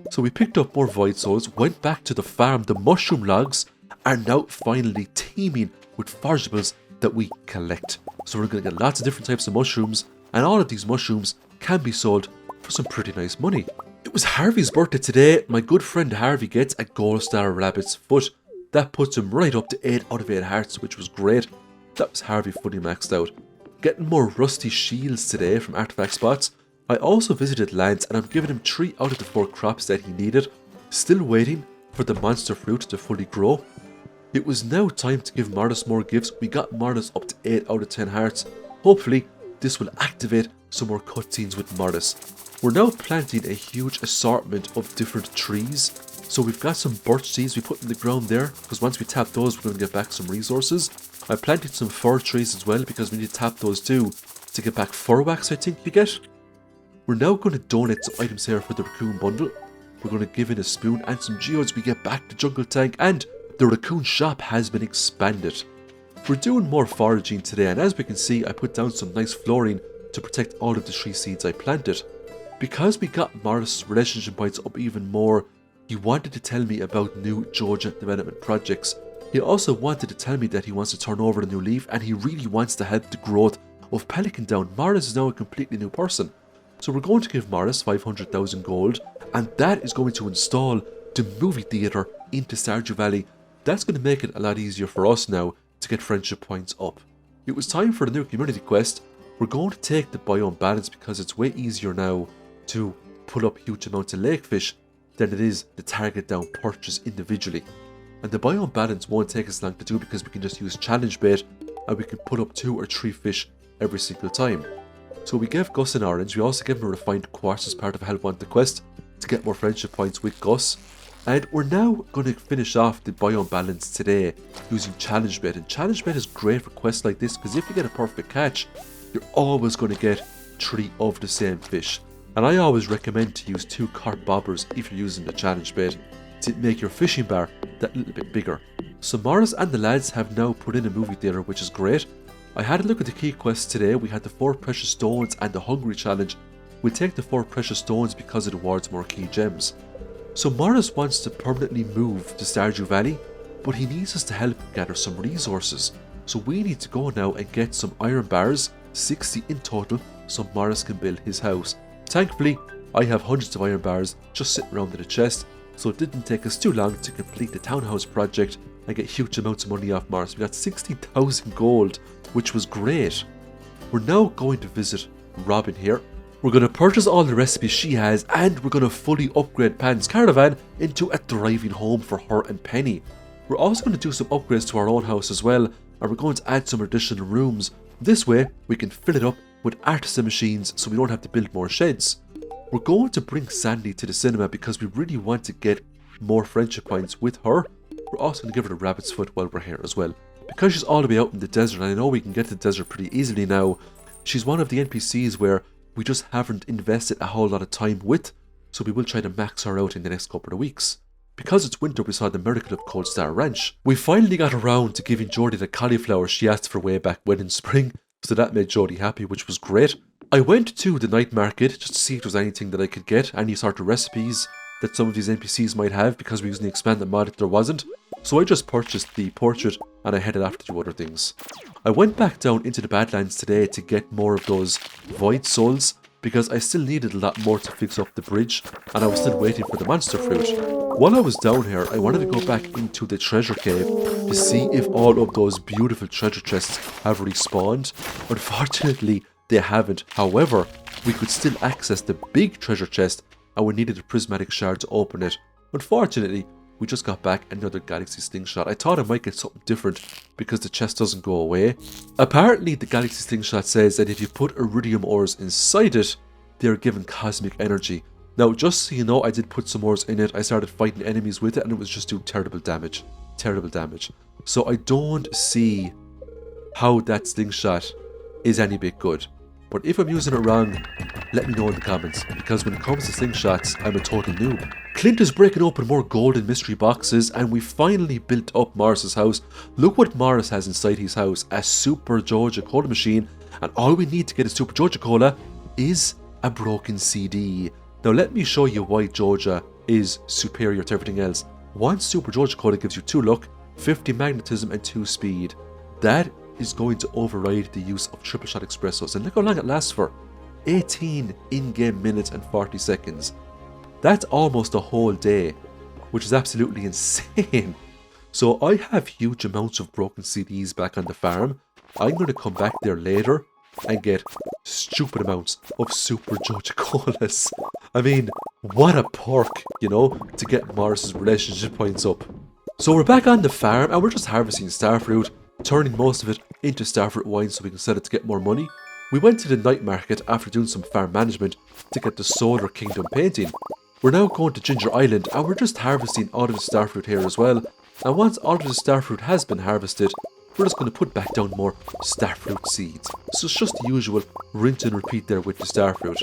Speaker 1: So we picked up more void souls, went back to the farm. The mushroom logs are now finally teeming with forageables that we collect. So we're going to get lots of different types of mushrooms, and all of these mushrooms can be sold for some pretty nice money. It was Harvey's birthday today. My good friend Harvey gets a gold star rabbit's foot. That puts him right up to 8 out of 8 hearts, which was great. That was Harvey fully maxed out. Getting more rusty shields today from artifact spots. I also visited Lands, and I'm giving him 3 out of the 4 crops that he needed. Still waiting for the monster fruit to fully grow. It was now time to give Mortis more gifts. We got Mortis up to 8 out of 10 hearts. Hopefully this will activate some more cutscenes with Mortis. We're now planting a huge assortment of different trees. So we've got some birch seeds we put in the ground there, because once we tap those we're going to get back some resources. I planted some fir trees as well because we need to tap those too to get back fur wax, I think you get. We're now going to donate some items here for the raccoon bundle. We're going to give in a spoon and some geodes. We get back the jungle tank, and the raccoon shop has been expanded. We're doing more foraging today, and as we can see I put down some nice flooring to protect all of the tree seeds I planted. Because we got Morris' relationship points up even more, he wanted to tell me about new Georgia development projects. He also wanted to tell me that he wants to turn over a new leaf, and he really wants to help the growth of Pelican Down. Morris is now a completely new person. So we're going to give Morris 500,000 gold, and that is going to install the movie theatre into Stardew Valley. That's going to make it a lot easier for us now to get friendship points up. It was time for the new community quest. We're going to take the biome balance because it's way easier now to pull up huge amounts of lakefish than it is to target down perches individually. And the biome balance won't take us long to do because we can just use challenge bait and we can put up 2 or 3 fish every single time. So we gave Gus an orange. We also gave him a refined quartz as part of a help wanted quest to get more friendship points with Gus. And we're now going to finish off the biome balance today using challenge bait. And challenge bait is great for quests like this because if you get a perfect catch, you're always going to get 3 of the same fish. And I always recommend to use 2 carp bobbers if you're using the challenge bait to make your fishing bar that little bit bigger. So Morris and the lads have now put in a movie theatre, which is great. I had a look at the key quests today. We had the 4 precious stones and the hungry challenge. We'll take the 4 precious stones because it awards more key gems. So Morris wants to permanently move to Stardew Valley, but he needs us to help gather some resources. So we need to go now and get some iron bars, 60 in total, so Morris can build his house. Thankfully, I have hundreds of iron bars just sitting around in a chest, so it didn't take us too long to complete the townhouse project and get huge amounts of money off Morris. We got 60,000 gold, which was great. We're now going to visit Robin here. We're going to purchase all the recipes she has, and we're going to fully upgrade Pan's caravan into a thriving home for her and Penny. We're also going to do some upgrades to our own house as well, and we're going to add some additional rooms. This way, we can fill it up with artisan machines so we don't have to build more sheds. We're going to bring Sandy to the cinema because we really want to get more friendship points with her. We're also going to give her the rabbit's foot while we're here as well. Because she's all the way out in the desert, and I know we can get to the desert pretty easily now, she's one of the NPCs where we just haven't invested a whole lot of time with, so we will try to max her out in the next couple of weeks. Because it's winter, we saw the miracle of Cold Star Ranch. We finally got around to giving Jordy the cauliflower she asked for way back when in spring, So that made Jody happy, which was great. I went to the night market just to see if there was anything that I could get, any sort of recipes that some of these NPCs might have, because we're using the expanded mod if there wasn't. So I just purchased the portrait and I headed off to do other things. I went back down into the Badlands today to get more of those void souls, because I still needed a lot more to fix up the bridge, and I was still waiting for the monster fruit. While I was down here, I wanted to go back into the treasure cave to see if all of those beautiful treasure chests have respawned. Unfortunately, they haven't. However, we could still access the big treasure chest, and we needed a prismatic shard to open it. Unfortunately, we just got back another galaxy slingshot. I thought I might get something different because the chest doesn't go away. Apparently, the galaxy slingshot says that if you put iridium ores inside it, they are given cosmic energy. Now, just so you know, I did put some ores in it. I started fighting enemies with it and it was just doing terrible damage. Terrible damage. So I don't see how that slingshot is any bit good. But if I'm using it wrong, let me know in the comments, because when it comes to slingshots, I'm a total noob. Clint is breaking open more golden mystery boxes, and we finally built up Morris's house. Look what Morris has inside his house, a Super Georgia Cola machine, and all we need to get a Super Georgia Cola is a broken CD. Now let me show you why Georgia is superior to everything else. One Super Georgia Cola gives you 2 luck, 50 magnetism and 2 speed. That is going to override the use of triple shot espressos, and look how long it lasts for. 18 in-game minutes and 40 seconds. That's almost a whole day, which is absolutely insane. So I have huge amounts of broken CDs back on the farm. I'm going to come back there later and get stupid amounts of Super Georgia Colas. I mean, what a perk, you know, to get Morris's relationship points up. So we're back on the farm and we're just harvesting starfruit, turning most of it into starfruit wine so we can sell it to get more money. We went to the night market after doing some farm management to get the Solar Kingdom painting. We're now going to Ginger Island and we're just harvesting all of the starfruit here as well. And once all of the starfruit has been harvested, we're just going to put back down more starfruit seeds. So it's just the usual rinse and repeat there with the starfruit.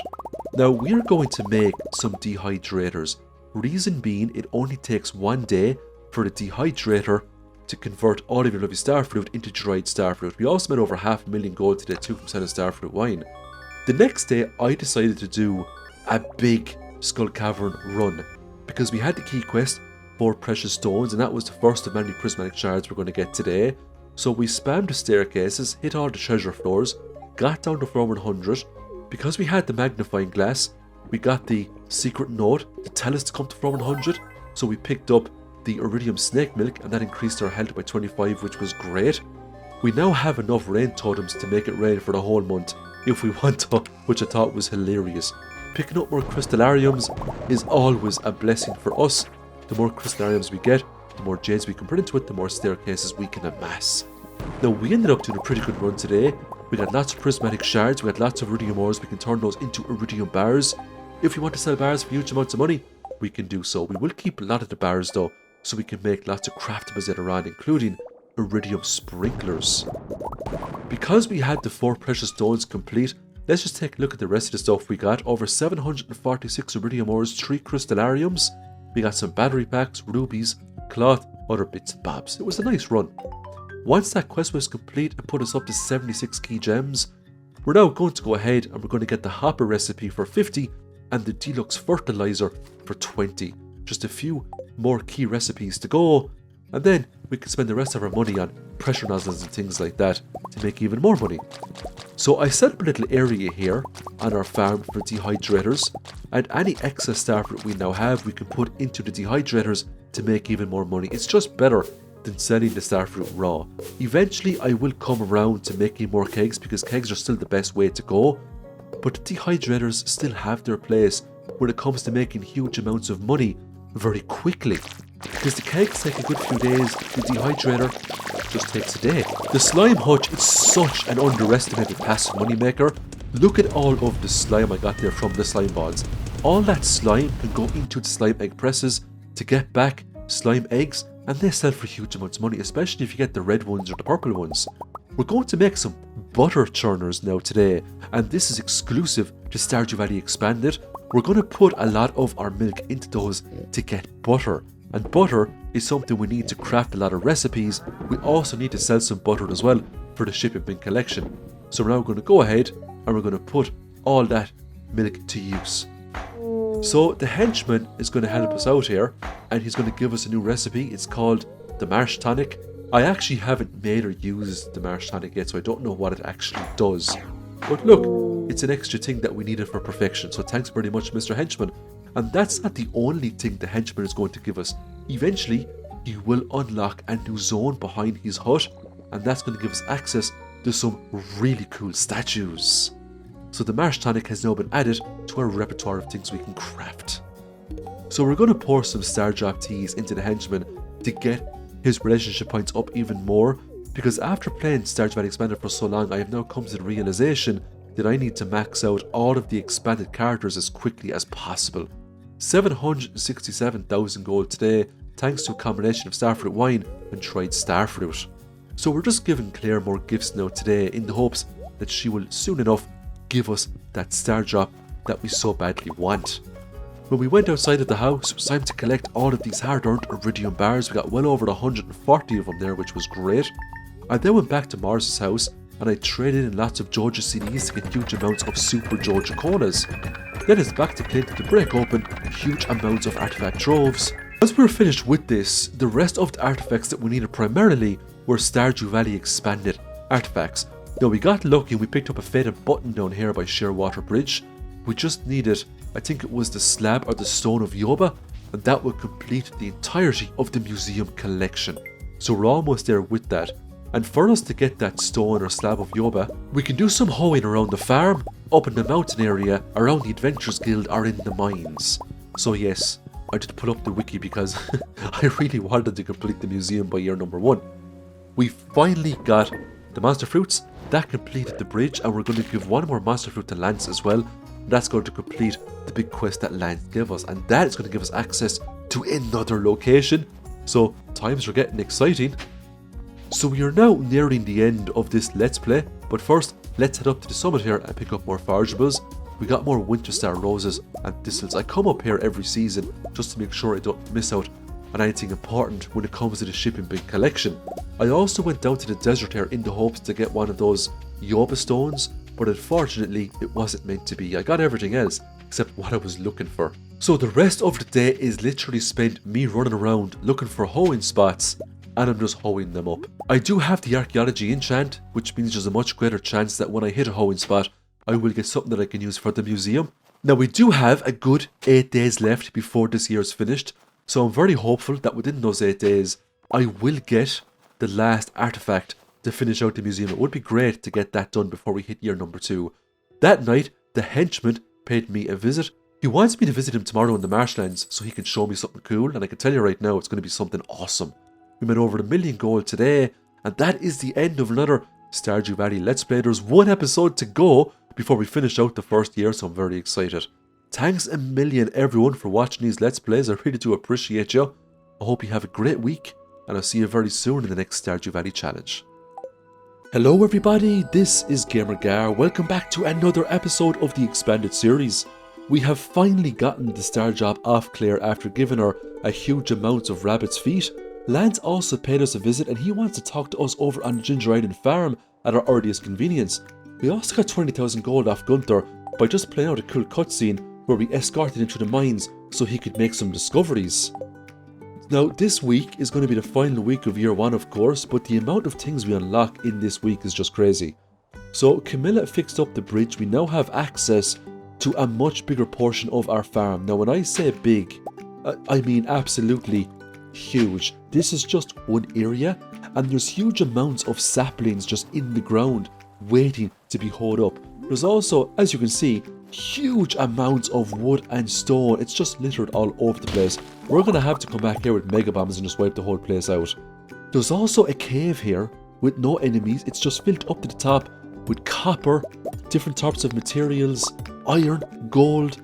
Speaker 1: Now we're going to make some dehydrators. Reason being, it only takes 1 day for the dehydrator to convert all of your lovely starfruit into dried starfruit. We also made over 500,000 gold today too from selling starfruit wine. The next day I decided to do a big Skull Cavern run because we had the key quest for precious stones, and that was the first of many prismatic shards we're going to get today. So we spammed the staircases, hit all the treasure floors, got down to floor 100. Because we had the magnifying glass, we got the secret note to tell us to come to floor 100. So we picked up the iridium snake milk, and that increased our health by 25, which was great. We now have enough rain totems to make it rain for the whole month if we want to, which I thought was hilarious. Picking up more crystallariums is always a blessing for us. The more crystallariums we get, the more jades we can put into it, the more staircases we can amass. Now we ended up doing a pretty good run today. We got lots of prismatic shards, we got lots of iridium ores, we can turn those into iridium bars. If we want to sell bars for huge amounts of money, we can do so. We will keep a lot of the bars though, so we can make lots of craftables later on, including iridium sprinklers. Because we had the 4 precious stones complete, let's just take a look at the rest of the stuff we got. Over 746 iridium ores, 3 crystallariums. We got some battery packs, rubies, cloth, other bits and bobs. It was a nice run. Once that quest was complete, it put us up to 76 key gems. We're now going to go ahead and we're going to get the hopper recipe for 50 and the deluxe fertilizer for 20. Just a few more key recipes to go, and then we can spend the rest of our money on pressure nozzles and things like that to make even more money. So I set up a little area here on our farm for dehydrators, and any excess starfruit we now have we can put into the dehydrators to make even more money. It's just better than selling the starfruit raw. Eventually I will come around to making more kegs because kegs are still the best way to go, but the dehydrators still have their place when it comes to making huge amounts of money very quickly. Because the kegs take a good few days, the dehydrator just takes a day. The slime hutch is such an underestimated passive moneymaker. Look at all of the slime I got there from the slime balls. All that slime can go into the slime egg presses to get back slime eggs, and they sell for huge amounts of money, especially if you get the red ones or the purple ones. We're going to make some butter churners now today, and this is exclusive to Stardew Valley Expanded. We're going to put a lot of our milk into those to get butter. And butter is something we need to craft a lot of recipes. We also need to sell some butter as well for the shipping bin collection. So we're now going to go ahead and we're going to put all that milk to use. So the henchman is going to help us out here, and he's going to give us a new recipe. It's called the marsh tonic. I actually haven't made or used the marsh tonic yet, so I don't know what it actually does. But look, it's an extra thing that we needed for perfection, so thanks very much, Mr. Henchman. And that's not the only thing the henchman is going to give us. Eventually, he will unlock a new zone behind his hut, and that's going to give us access to some really cool statues. So the marsh tonic has now been added to our repertoire of things we can craft. So we're going to pour some Stardew teas into the henchman to get his relationship points up even more, because after playing Stardew Valley Expanded for so long, I have now come to the realization that I need to max out all of the expanded characters as quickly as possible. 767,000 gold today, thanks to a combination of starfruit wine and dried starfruit. So we're just giving Claire more gifts now today in the hopes that she will soon enough give us that star drop that we so badly want. When we went outside of the house, it was time to collect all of these hard-earned iridium bars. We got well over 140 of them there, which was great. I then went back to Mars's house and I traded in lots of Georgia CDs to get huge amounts of Super Georgia Colas. Then it's back to Clinton to break open huge amounts of artifact troves. Once we were finished with this, the rest of the artifacts that we needed primarily were Stardew Valley Expanded artifacts. Now we got lucky and we picked up a faded button down here by Shearwater Bridge. We just needed, I think it was the slab or the stone of Yoba, and that would complete the entirety of the museum collection. So we're almost there with that. And for us to get that stone or slab of Yoba, we can do some hoeing around the farm, up in the mountain area, around the Adventurers Guild, or in the mines. So yes, I did pull up the wiki because I really wanted to complete the museum by year number 1. We finally got the monster fruits. That completed the bridge, and we're going to give one more monster fruit to Lance as well. That's going to complete the big quest that Lance gave us, and that is going to give us access to another location. So times are getting exciting. So we are now nearing the end of this Let's Play, but first let's head up to the summit here and pick up more forageables. We got more winter star roses and thistles. I come up here every season just to make sure I don't miss out on anything important when it comes to the shipping big collection. I also went down to the desert here in the hopes to get one of those Yoba stones, but unfortunately it wasn't meant to be. I got everything else except what I was looking for. So the rest of the day is literally spent me running around looking for hoeing spots, and I'm just hoeing them up. I do have the archaeology enchant, which means there's a much greater chance that when I hit a hoeing spot, I will get something that I can use for the museum. Now we do have a good 8 days left before this year is finished, so I'm very hopeful that within those 8 days, I will get the last artifact to finish out the museum. It would be great to get that done before we hit year number 2. That night, the henchman paid me a visit. He wants me to visit him tomorrow in the marshlands so he can show me something cool, and I can tell you right now, it's going to be something awesome. We made over 1 million gold today, and that is the end of another Stardew Valley Let's Play. There's one episode to go before we finish out the first year, so I'm very excited. Thanks a million everyone for watching these Let's Plays. I really do appreciate you. I hope you have a great week, and I'll see you very soon in the next Stardew Valley challenge. Hello everybody, this is GamerGar. Welcome back to another episode of the expanded series. We have finally gotten the star job off Claire after giving her a huge amount of rabbit's feet. Lance also paid us a visit and he wants to talk to us over on the Ginger Island farm at our earliest convenience. We also got 20,000 gold off Gunther by just playing out a cool cutscene where we escorted him to the mines so he could make some discoveries. Now this week is going to be the final week of year 1 of course, but the amount of things we unlock in this week is just crazy. So Camilla fixed up the bridge. We now have access to a much bigger portion of our farm. Now when I say big, I mean absolutely huge. This is just one area and there's huge amounts of saplings just in the ground waiting to be hauled up. There's also, as you can see, huge amounts of wood and stone. It's just littered all over the place. We're going to have to come back here with mega bombs and just wipe the whole place out. There's also a cave here with no enemies. It's just filled up to the top with copper, different types of materials, iron, gold,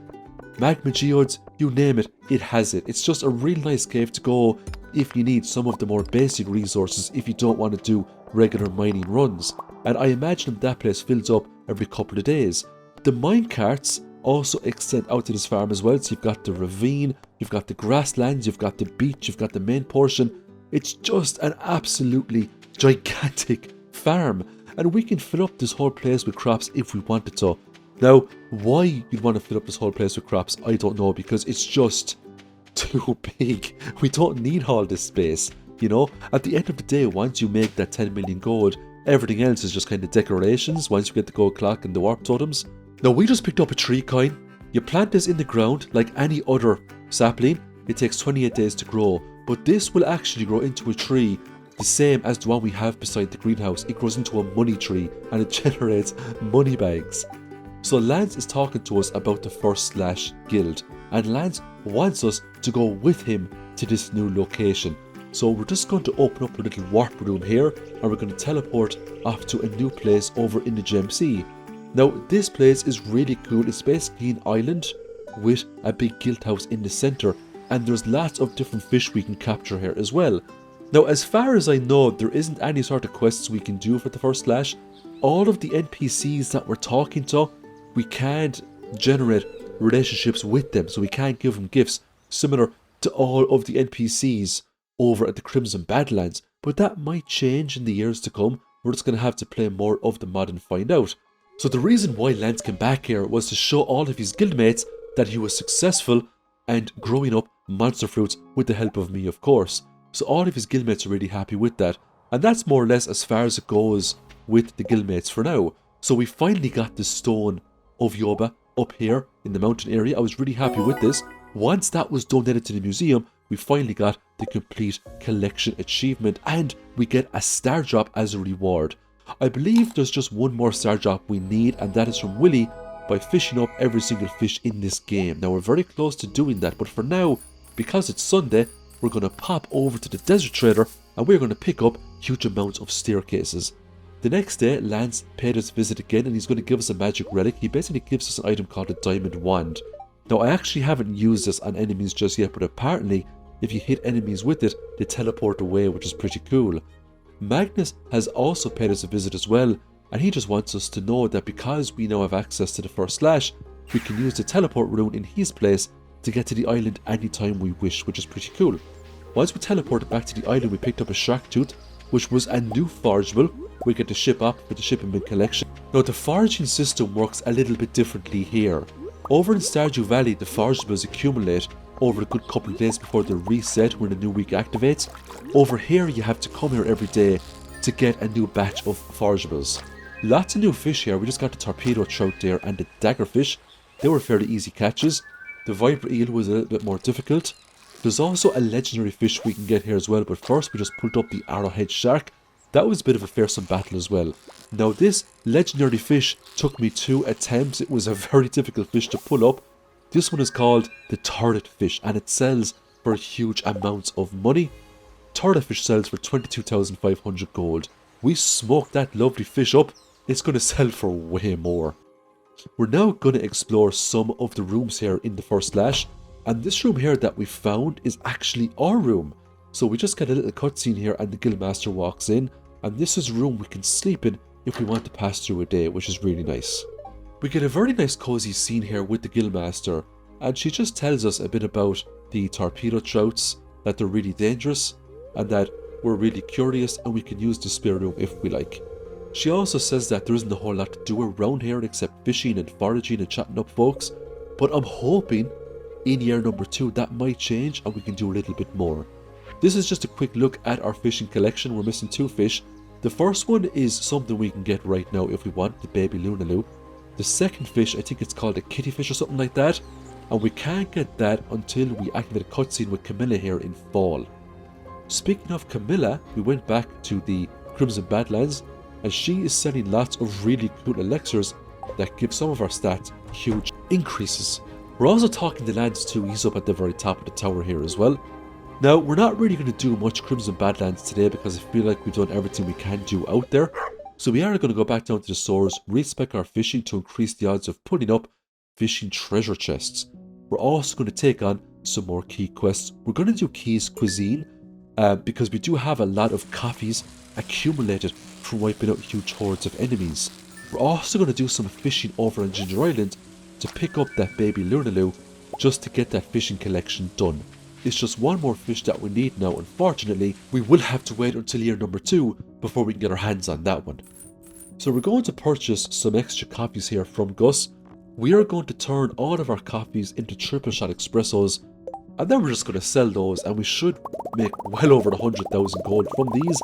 Speaker 1: magma geodes, you name it, it has it. It's just a real nice cave to go if you need some of the more basic resources if you don't want to do regular mining runs. And I imagine that place fills up every couple of days. The mine carts also extend out to this farm as well. So you've got the ravine, you've got the grasslands, you've got the beach, you've got the main portion. It's just an absolutely gigantic farm. and we can fill up this whole place with crops if we wanted to. Now, why you'd want to fill up this whole place with crops, I don't know, because it's just too big. We don't need all this space, you know? At the end of the day, once you make that 10 million gold, everything else is just kind of decorations once you get the gold clock and the warp totems. Now, we just picked up a tree coin. You plant this in the ground like any other sapling. It takes 28 days to grow, but this will actually grow into a tree the same as the one we have beside the greenhouse. It grows into a money tree and it generates money bags. So Lance is talking to us about the first / guild, and Lance wants us to go with him to this new location. So we're just going to open up a little warp room here, and we're going to teleport off to a new place over in the Gem Sea. Now this place is really cool. It's basically an island with a big guild house in the center, and there's lots of different fish we can capture here as well. Now, as far as I know, there isn't any sort of quests we can do for the first / all of the NPCs that we're talking to, we can't generate relationships with them, so we can't give them gifts similar to all of the NPCs over at the Crimson Badlands, but that might change in the years to come. We're just going to have to play more of the mod and find out. So the reason why Lance came back here was to show all of his guildmates that he was successful and growing up monster fruits with the help of me, of course. So all of his guildmates are really happy with that, and that's more or less as far as it goes with the guildmates for now. So we finally got the stone of Yoba up here in the mountain area. I was really happy with this. Once that was donated to the museum, we finally got the complete collection achievement, and we get a star drop as a reward. I believe there's just one more star drop we need, and that is from Willy by fishing up every single fish in this game. Now we're very close to doing that, but for now, because it's Sunday, we're going to pop over to the desert trader and we're going to pick up huge amounts of staircases. The next day, Lance paid us a visit again, and he's going to give us a magic relic. He basically gives us an item called a diamond wand. Now, I actually haven't used this on enemies just yet, but apparently, if you hit enemies with it, they teleport away, which is pretty cool. Magnus has also paid us a visit as well, and he just wants us to know that because we now have access to the first / we can use the teleport rune in his place to get to the island anytime we wish, which is pretty cool. Once we teleported back to the island, we picked up a shark tooth, which was a new forageable. We get to ship up for the shipping collection. Now the foraging system works a little bit differently here. Over in Stardew Valley, the forageables accumulate over a good couple of days before they reset when a new week activates. Over here, you have to come here every day to get a new batch of forageables. Lots of new fish here. We just got the torpedo trout there and the daggerfish. They were fairly easy catches. The viper eel was a little bit more difficult. There's also a legendary fish we can get here as well, but first we just pulled up the arrowhead shark. That was a bit of a fearsome battle as well. Now this legendary fish took me 2 attempts. It was a very difficult fish to pull up. This one is called the turret fish, and it sells for huge amounts of money. Turret fish sells for 22,500 gold. We smoked that lovely fish up. It's going to sell for way more. We're now going to explore some of the rooms here in the first / and this room here that we found is actually our room. So we just get a little cutscene here and the guildmaster walks in, and this is a room we can sleep in if we want to pass through a day, which is really nice. We get a very nice cozy scene here with the guildmaster, and she just tells us a bit about the torpedo trouts, that they're really dangerous, and that we're really curious and we can use the spare room if we like. She also says that there isn't a whole lot to do around here except fishing and foraging and chatting up folks, but I'm hoping in year number 2 that might change and we can do a little bit more. This is just a quick look at our fishing collection. We're missing 2 fish. The first one is something we can get right now if we want, the baby Lunaloo. The second fish, I think it's called a kitty fish or something like that, and we can't get that until we activate a cutscene with Camilla here in fall. Speaking of Camilla, we went back to the Crimson Badlands, and she is selling lots of really cool elixirs that give some of our stats huge increases. We're also talking to Lance too. He's up at the very top of the tower here as well. Now, we're not really going to do much Crimson Badlands today because I feel like we've done everything we can do out there. So we are going to go back down to the stores, respec our fishing to increase the odds of putting up fishing treasure chests. We're also going to take on some more key quests. We're going to do Key's Cuisine because we do have a lot of coffees accumulated from wiping out huge hordes of enemies. We're also going to do some fishing over on Ginger Island to pick up that baby Lunaloo just to get that fishing collection done. It's just one more fish that we need now. Unfortunately, we will have to wait until year number 2 before we can get our hands on that one. So we're going to purchase some extra coffees here from Gus. We are going to turn all of our coffees into triple shot espressos, and then we're just going to sell those, and we should make well over 100,000 gold from these,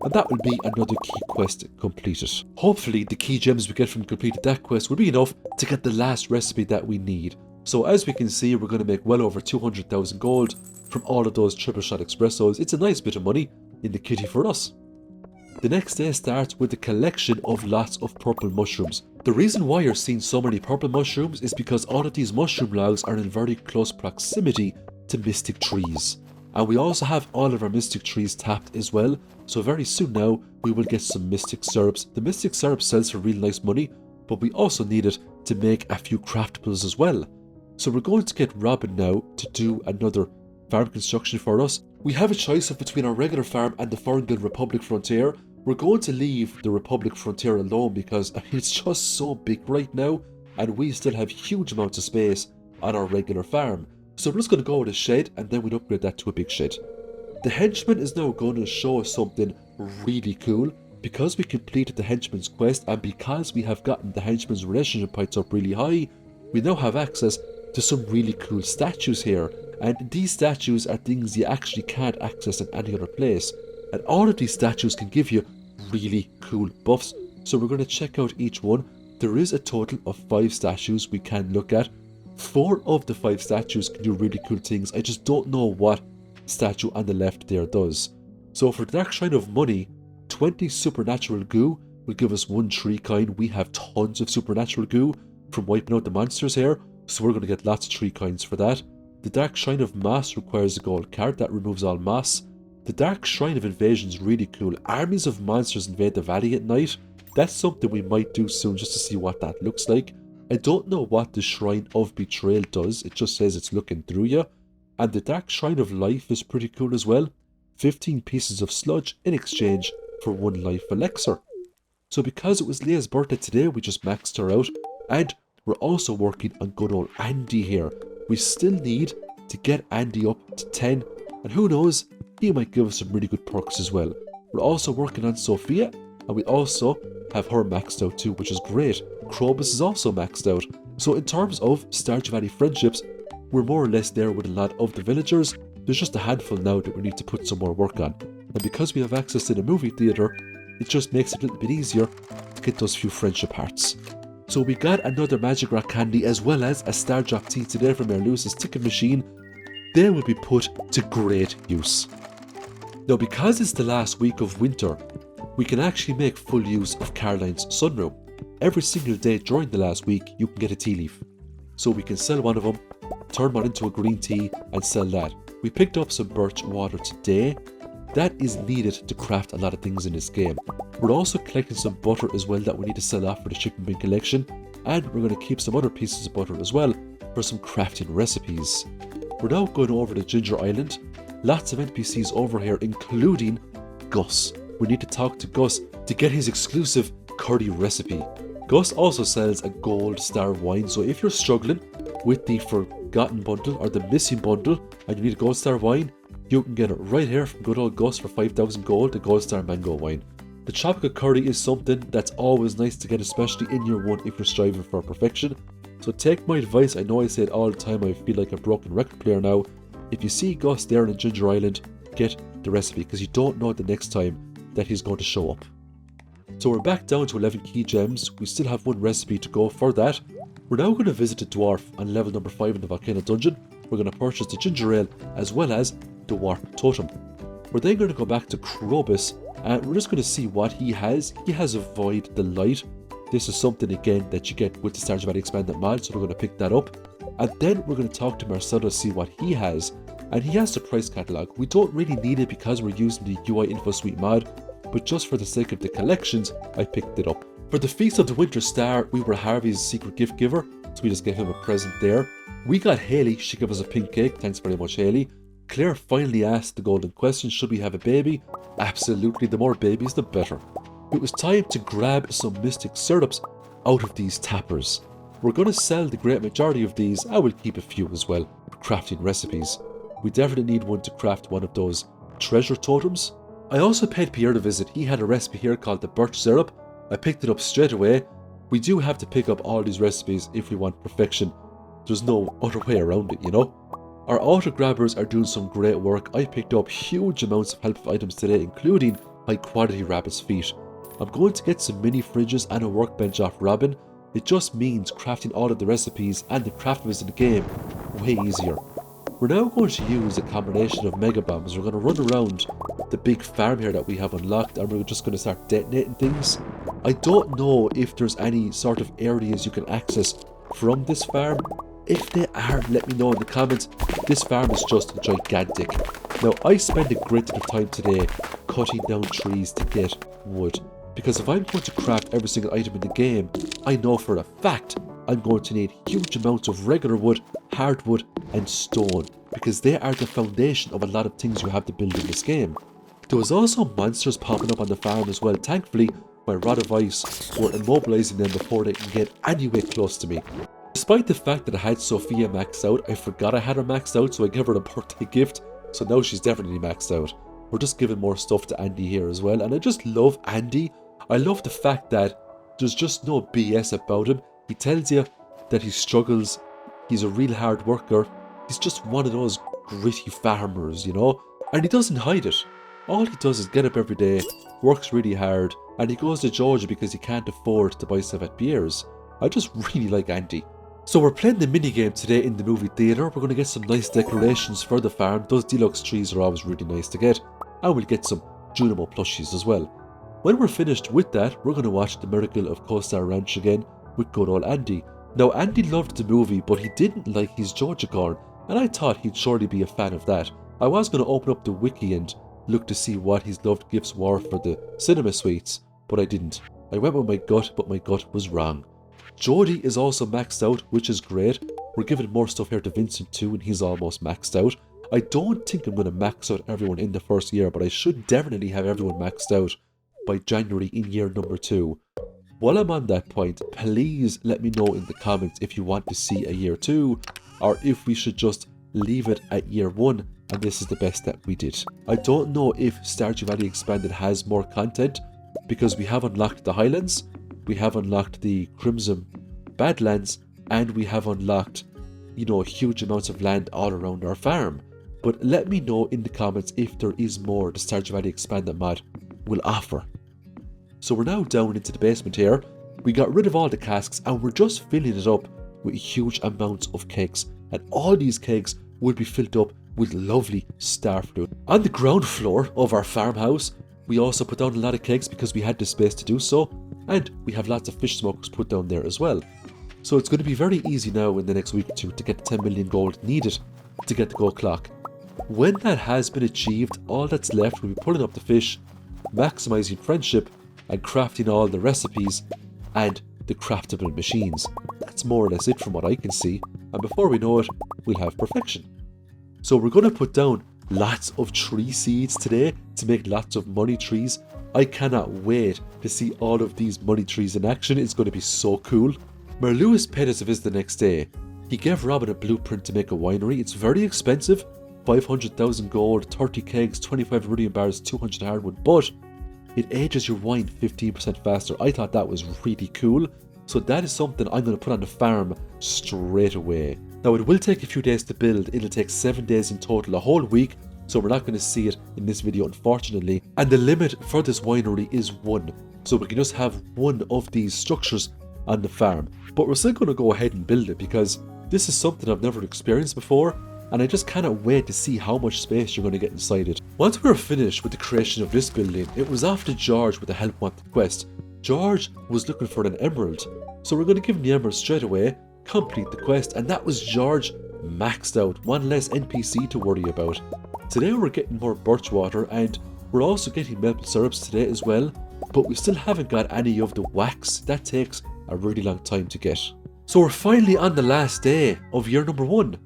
Speaker 1: and that will be another key quest completed. Hopefully the key gems we get from completing that quest will be enough to get the last recipe that we need. So as we can see, we're going to make well over 200,000 gold from all of those triple shot espressos. It's a nice bit of money in the kitty for us. The next day starts with the collection of lots of purple mushrooms. The reason why you're seeing so many purple mushrooms is because all of these mushroom logs are in very close proximity to mystic trees. And we also have all of our mystic trees tapped as well, so very soon now we will get some mystic syrups. The mystic syrup sells for real nice money, but we also need it to make a few craftables as well. So we're going to get Robin now to do another farm construction for us. We have a choice of between our regular farm and the Ferngul Republic Frontier. We're going to leave the Republic Frontier alone because it's just so big right now, and we still have huge amounts of space on our regular farm. So we're just going to go with a shed, and then we'll upgrade that to a big shed. The Henchman is now going to show us something really cool. Because we completed the Henchman's quest, and because we have gotten the Henchman's relationship points up really high, we now have access to some really cool statues here. And these statues are things you actually can't access in any other place. And all of these statues can give you really cool buffs. So we're going to check out each one. There is a total of 5 statues we can look at. 4 of the 5 statues can do really cool things. I just don't know what statue on the left there does. So for Dark Shrine of Money, 20 supernatural goo will give us 1 tree kind. We have tons of supernatural goo from wiping out the monsters here, so we're going to get lots of tree kinds for that. The Dark Shrine of Moss requires a gold card that removes all moss. The Dark Shrine of Invasion is really cool. Armies of monsters invade the valley at night. That's something we might do soon just to see what that looks like. I don't know what the Shrine of Betrayal does. It just says it's looking through you. And the Dark Shrine of Life is pretty cool as well. 15 pieces of sludge in exchange for 1 life elixir. So because it was Leah's birthday today, we just maxed her out. And we're also working on good old Andy here. We still need to get Andy up to 10. And who knows, he might give us some really good perks as well. We're also working on Sophia, and we also have her maxed out too, which is great. Krobus is also maxed out. So in terms of Stardew Valley friendships, we're more or less there with a lot of the villagers. There's just a handful now that we need to put some more work on. And because we have access to the movie theatre, it just makes it a little bit easier to get those few friendship hearts. So we got another Magic Rock candy as well as a Star Drop tea today from our Lewis's ticket machine. They will be put to great use. Now because it's the last week of winter, we can actually make full use of Caroline's sunroom. Every single day during the last week you can get a tea leaf. So we can sell one of them, turn one into a green tea and sell that. We picked up some birch water today. That is needed to craft a lot of things in this game. We're also collecting some butter as well that we need to sell off for the shipping bin collection, and we're going to keep some other pieces of butter as well for some crafting recipes. We're now going over to Ginger Island. Lots of NPCs over here, including Gus. We need to talk to Gus to get his exclusive curry recipe. Gus also sells a gold star wine, so if you're struggling with the forgotten bundle or the missing bundle and you need a gold star wine, you can get it right here from good old Gus for 5,000 gold, the gold star mango wine. The tropical curry is something that's always nice to get, especially in year 1 if you're striving for perfection. So take my advice, I know I say it all the time, I feel like a broken record player now. If you see Gus there in Ginger Island, get the recipe because you don't know the next time that he's going to show up. So we're back down to 11 key gems. We still have 1 recipe to go for that. We're now going to visit the dwarf on level number 5 in the volcano dungeon. We're going to purchase the ginger ale as well as the warp totem. We're then going to go back to Krobus and we're just going to see what he has. He has Avoid the Light. This is something again that you get with the Stardew Valley Expanded mod, so we're going to pick that up. And then we're going to talk to Marcelo to see what he has. And he has the price catalogue. We don't really need it because we're using the UI Info Suite mod, but just for the sake of the collections, I picked it up. For the Feast of the Winter Star, we were Harvey's secret gift giver, so we just gave him a present there. We got Haley, she gave us a pink cake, thanks very much Haley. Claire finally asked the golden question, should we have a baby? Absolutely, the more babies the better. It was time to grab some mystic syrups out of these tappers. We're going to sell the great majority of these, I will keep a few as well for crafting recipes. We definitely need one to craft one of those treasure totems. I also paid Pierre a visit. He had a recipe here called the birch syrup. I picked it up straight away. We do have to pick up all these recipes if we want perfection. There's no other way around it, you know? Our auto grabbers are doing some great work. I picked up huge amounts of helpful items today, including high quality rabbit's feet. I'm going to get some mini fridges and a workbench off Robin. It just means crafting all of the recipes and the craftables in the game way easier. We're now going to use a combination of mega bombs. We're going to run around the big farm here that we have unlocked, and we're just going to start detonating things. I don't know if there's any sort of areas you can access from this farm. If they are, let me know in the comments. This farm is just gigantic. Now, I spent a great deal of time today cutting down trees to get wood, because if I'm going to craft every single item in the game, I know for a fact I'm going to need huge amounts of regular wood, hardwood and stone, because they are the foundation of a lot of things you have to build in this game. There was also monsters popping up on the farm as well. Thankfully, my rod of ice were immobilizing them before they can get anywhere close to me. Despite the fact that I had Sophia maxed out, I forgot I had her maxed out, so I gave her a birthday gift, so now she's definitely maxed out. We're just giving more stuff to Andy here as well, and I just love Andy. I love the fact that there's just no BS about him. He tells you that he struggles, he's a real hard worker, he's just one of those gritty farmers, you know, and he doesn't hide it. All he does is get up every day, works really hard, and he goes to Georgia because he can't afford to buy stuff at Pierre's. I just really like Andy. So we're playing the minigame today in the movie theatre. We're going to get some nice decorations for the farm. Those deluxe trees are always really nice to get. And we'll get some Junimo plushies as well. When we're finished with that, we're going to watch The Miracle of Coastal Ranch again with good old Andy. Now, Andy loved the movie, but he didn't like his Georgia corn, and I thought he'd surely be a fan of that. I was going to open up the wiki and look to see what his loved gifts were for the cinema suites, but I didn't. I went with my gut, but my gut was wrong. Jody is also maxed out, which is great. We're giving more stuff here to Vincent too, and he's almost maxed out. I don't think I'm going to max out everyone in the first year, but I should definitely have everyone maxed out by January in year number 2. While I'm on that point, please let me know in the comments if you want to see a year 2, or if we should just leave it at year 1, and this is the best that we did. I don't know if Stardew Valley Expanded has more content, because we have unlocked the Highlands, we have unlocked the Crimson Badlands, and we have unlocked, you know, huge amounts of land all around our farm. But let me know in the comments if there is more the Stardew Valley Expanded mod will offer. So we're now down into the basement here. We got rid of all the casks and we're just filling it up with huge amounts of kegs. And all these kegs will be filled up with lovely starfruit. On the ground floor of our farmhouse, we also put down a lot of kegs because we had the space to do so. And we have lots of fish smokers put down there as well. So it's going to be very easy now in the next week or two to get the 10 million gold needed to get the gold clock. When that has been achieved, all that's left will be pulling up the fish, maximizing friendship, and crafting all the recipes and the craftable machines. That's more or less it from what I can see, and before we know it, we'll have perfection. So we're going to put down lots of tree seeds today to make lots of money trees. I cannot wait to see all of these money trees in action. It's going to be so cool. Merlewis paid us a visit the next day. He gave Robin a blueprint to make a winery. It's very expensive, 500,000 gold, 30 kegs, 25 iridium bars, 200 hardwood, but it ages your wine 15% faster. I thought that was really cool, so that is something I'm going to put on the farm straight away. Now it will take a few days to build. It'll take 7 days in total, a whole week, so we're not going to see it in this video unfortunately. And the limit for this winery is 1, so we can just have 1 of these structures on the farm. But we're still going to go ahead and build it because this is something I've never experienced before, and I just cannot wait to see how much space you're going to get inside it. Once we were finished with the creation of this building, it was off to George with the help wanted quest. George was looking for an emerald, so we're going to give him the emerald straight away, complete the quest, and that was George maxed out, 1 less NPC to worry about. Today we're getting more birch water, and we're also getting maple syrups today as well, but we still haven't got any of the wax. That takes a really long time to get. So we're finally on the last day of year number 1.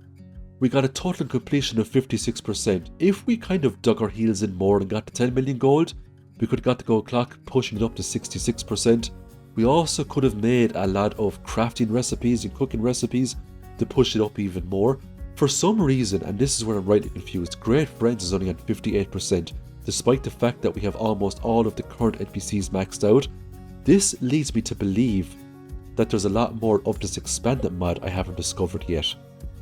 Speaker 1: We got a total completion of 56%. If we kind of dug our heels in more and got the 10 million gold, we could have got the gold clock, pushing it up to 66%. We also could have made a lot of crafting recipes and cooking recipes to push it up even more. For some reason, and this is where I'm rightly confused, Great Friends is only on 58%, despite the fact that we have almost all of the current NPCs maxed out. This leads me to believe that there's a lot more of this expanded mod I haven't discovered yet.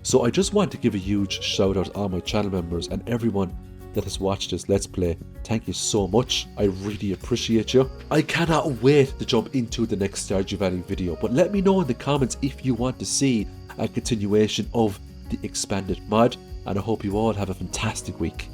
Speaker 1: So I just want to give a huge shout out to all my channel members and everyone that has watched this Let's Play. Thank you so much. I really appreciate you. I cannot wait to jump into the next Stardew Valley video, but let me know in the comments if you want to see a continuation of the expanded mod, and I hope you all have a fantastic week.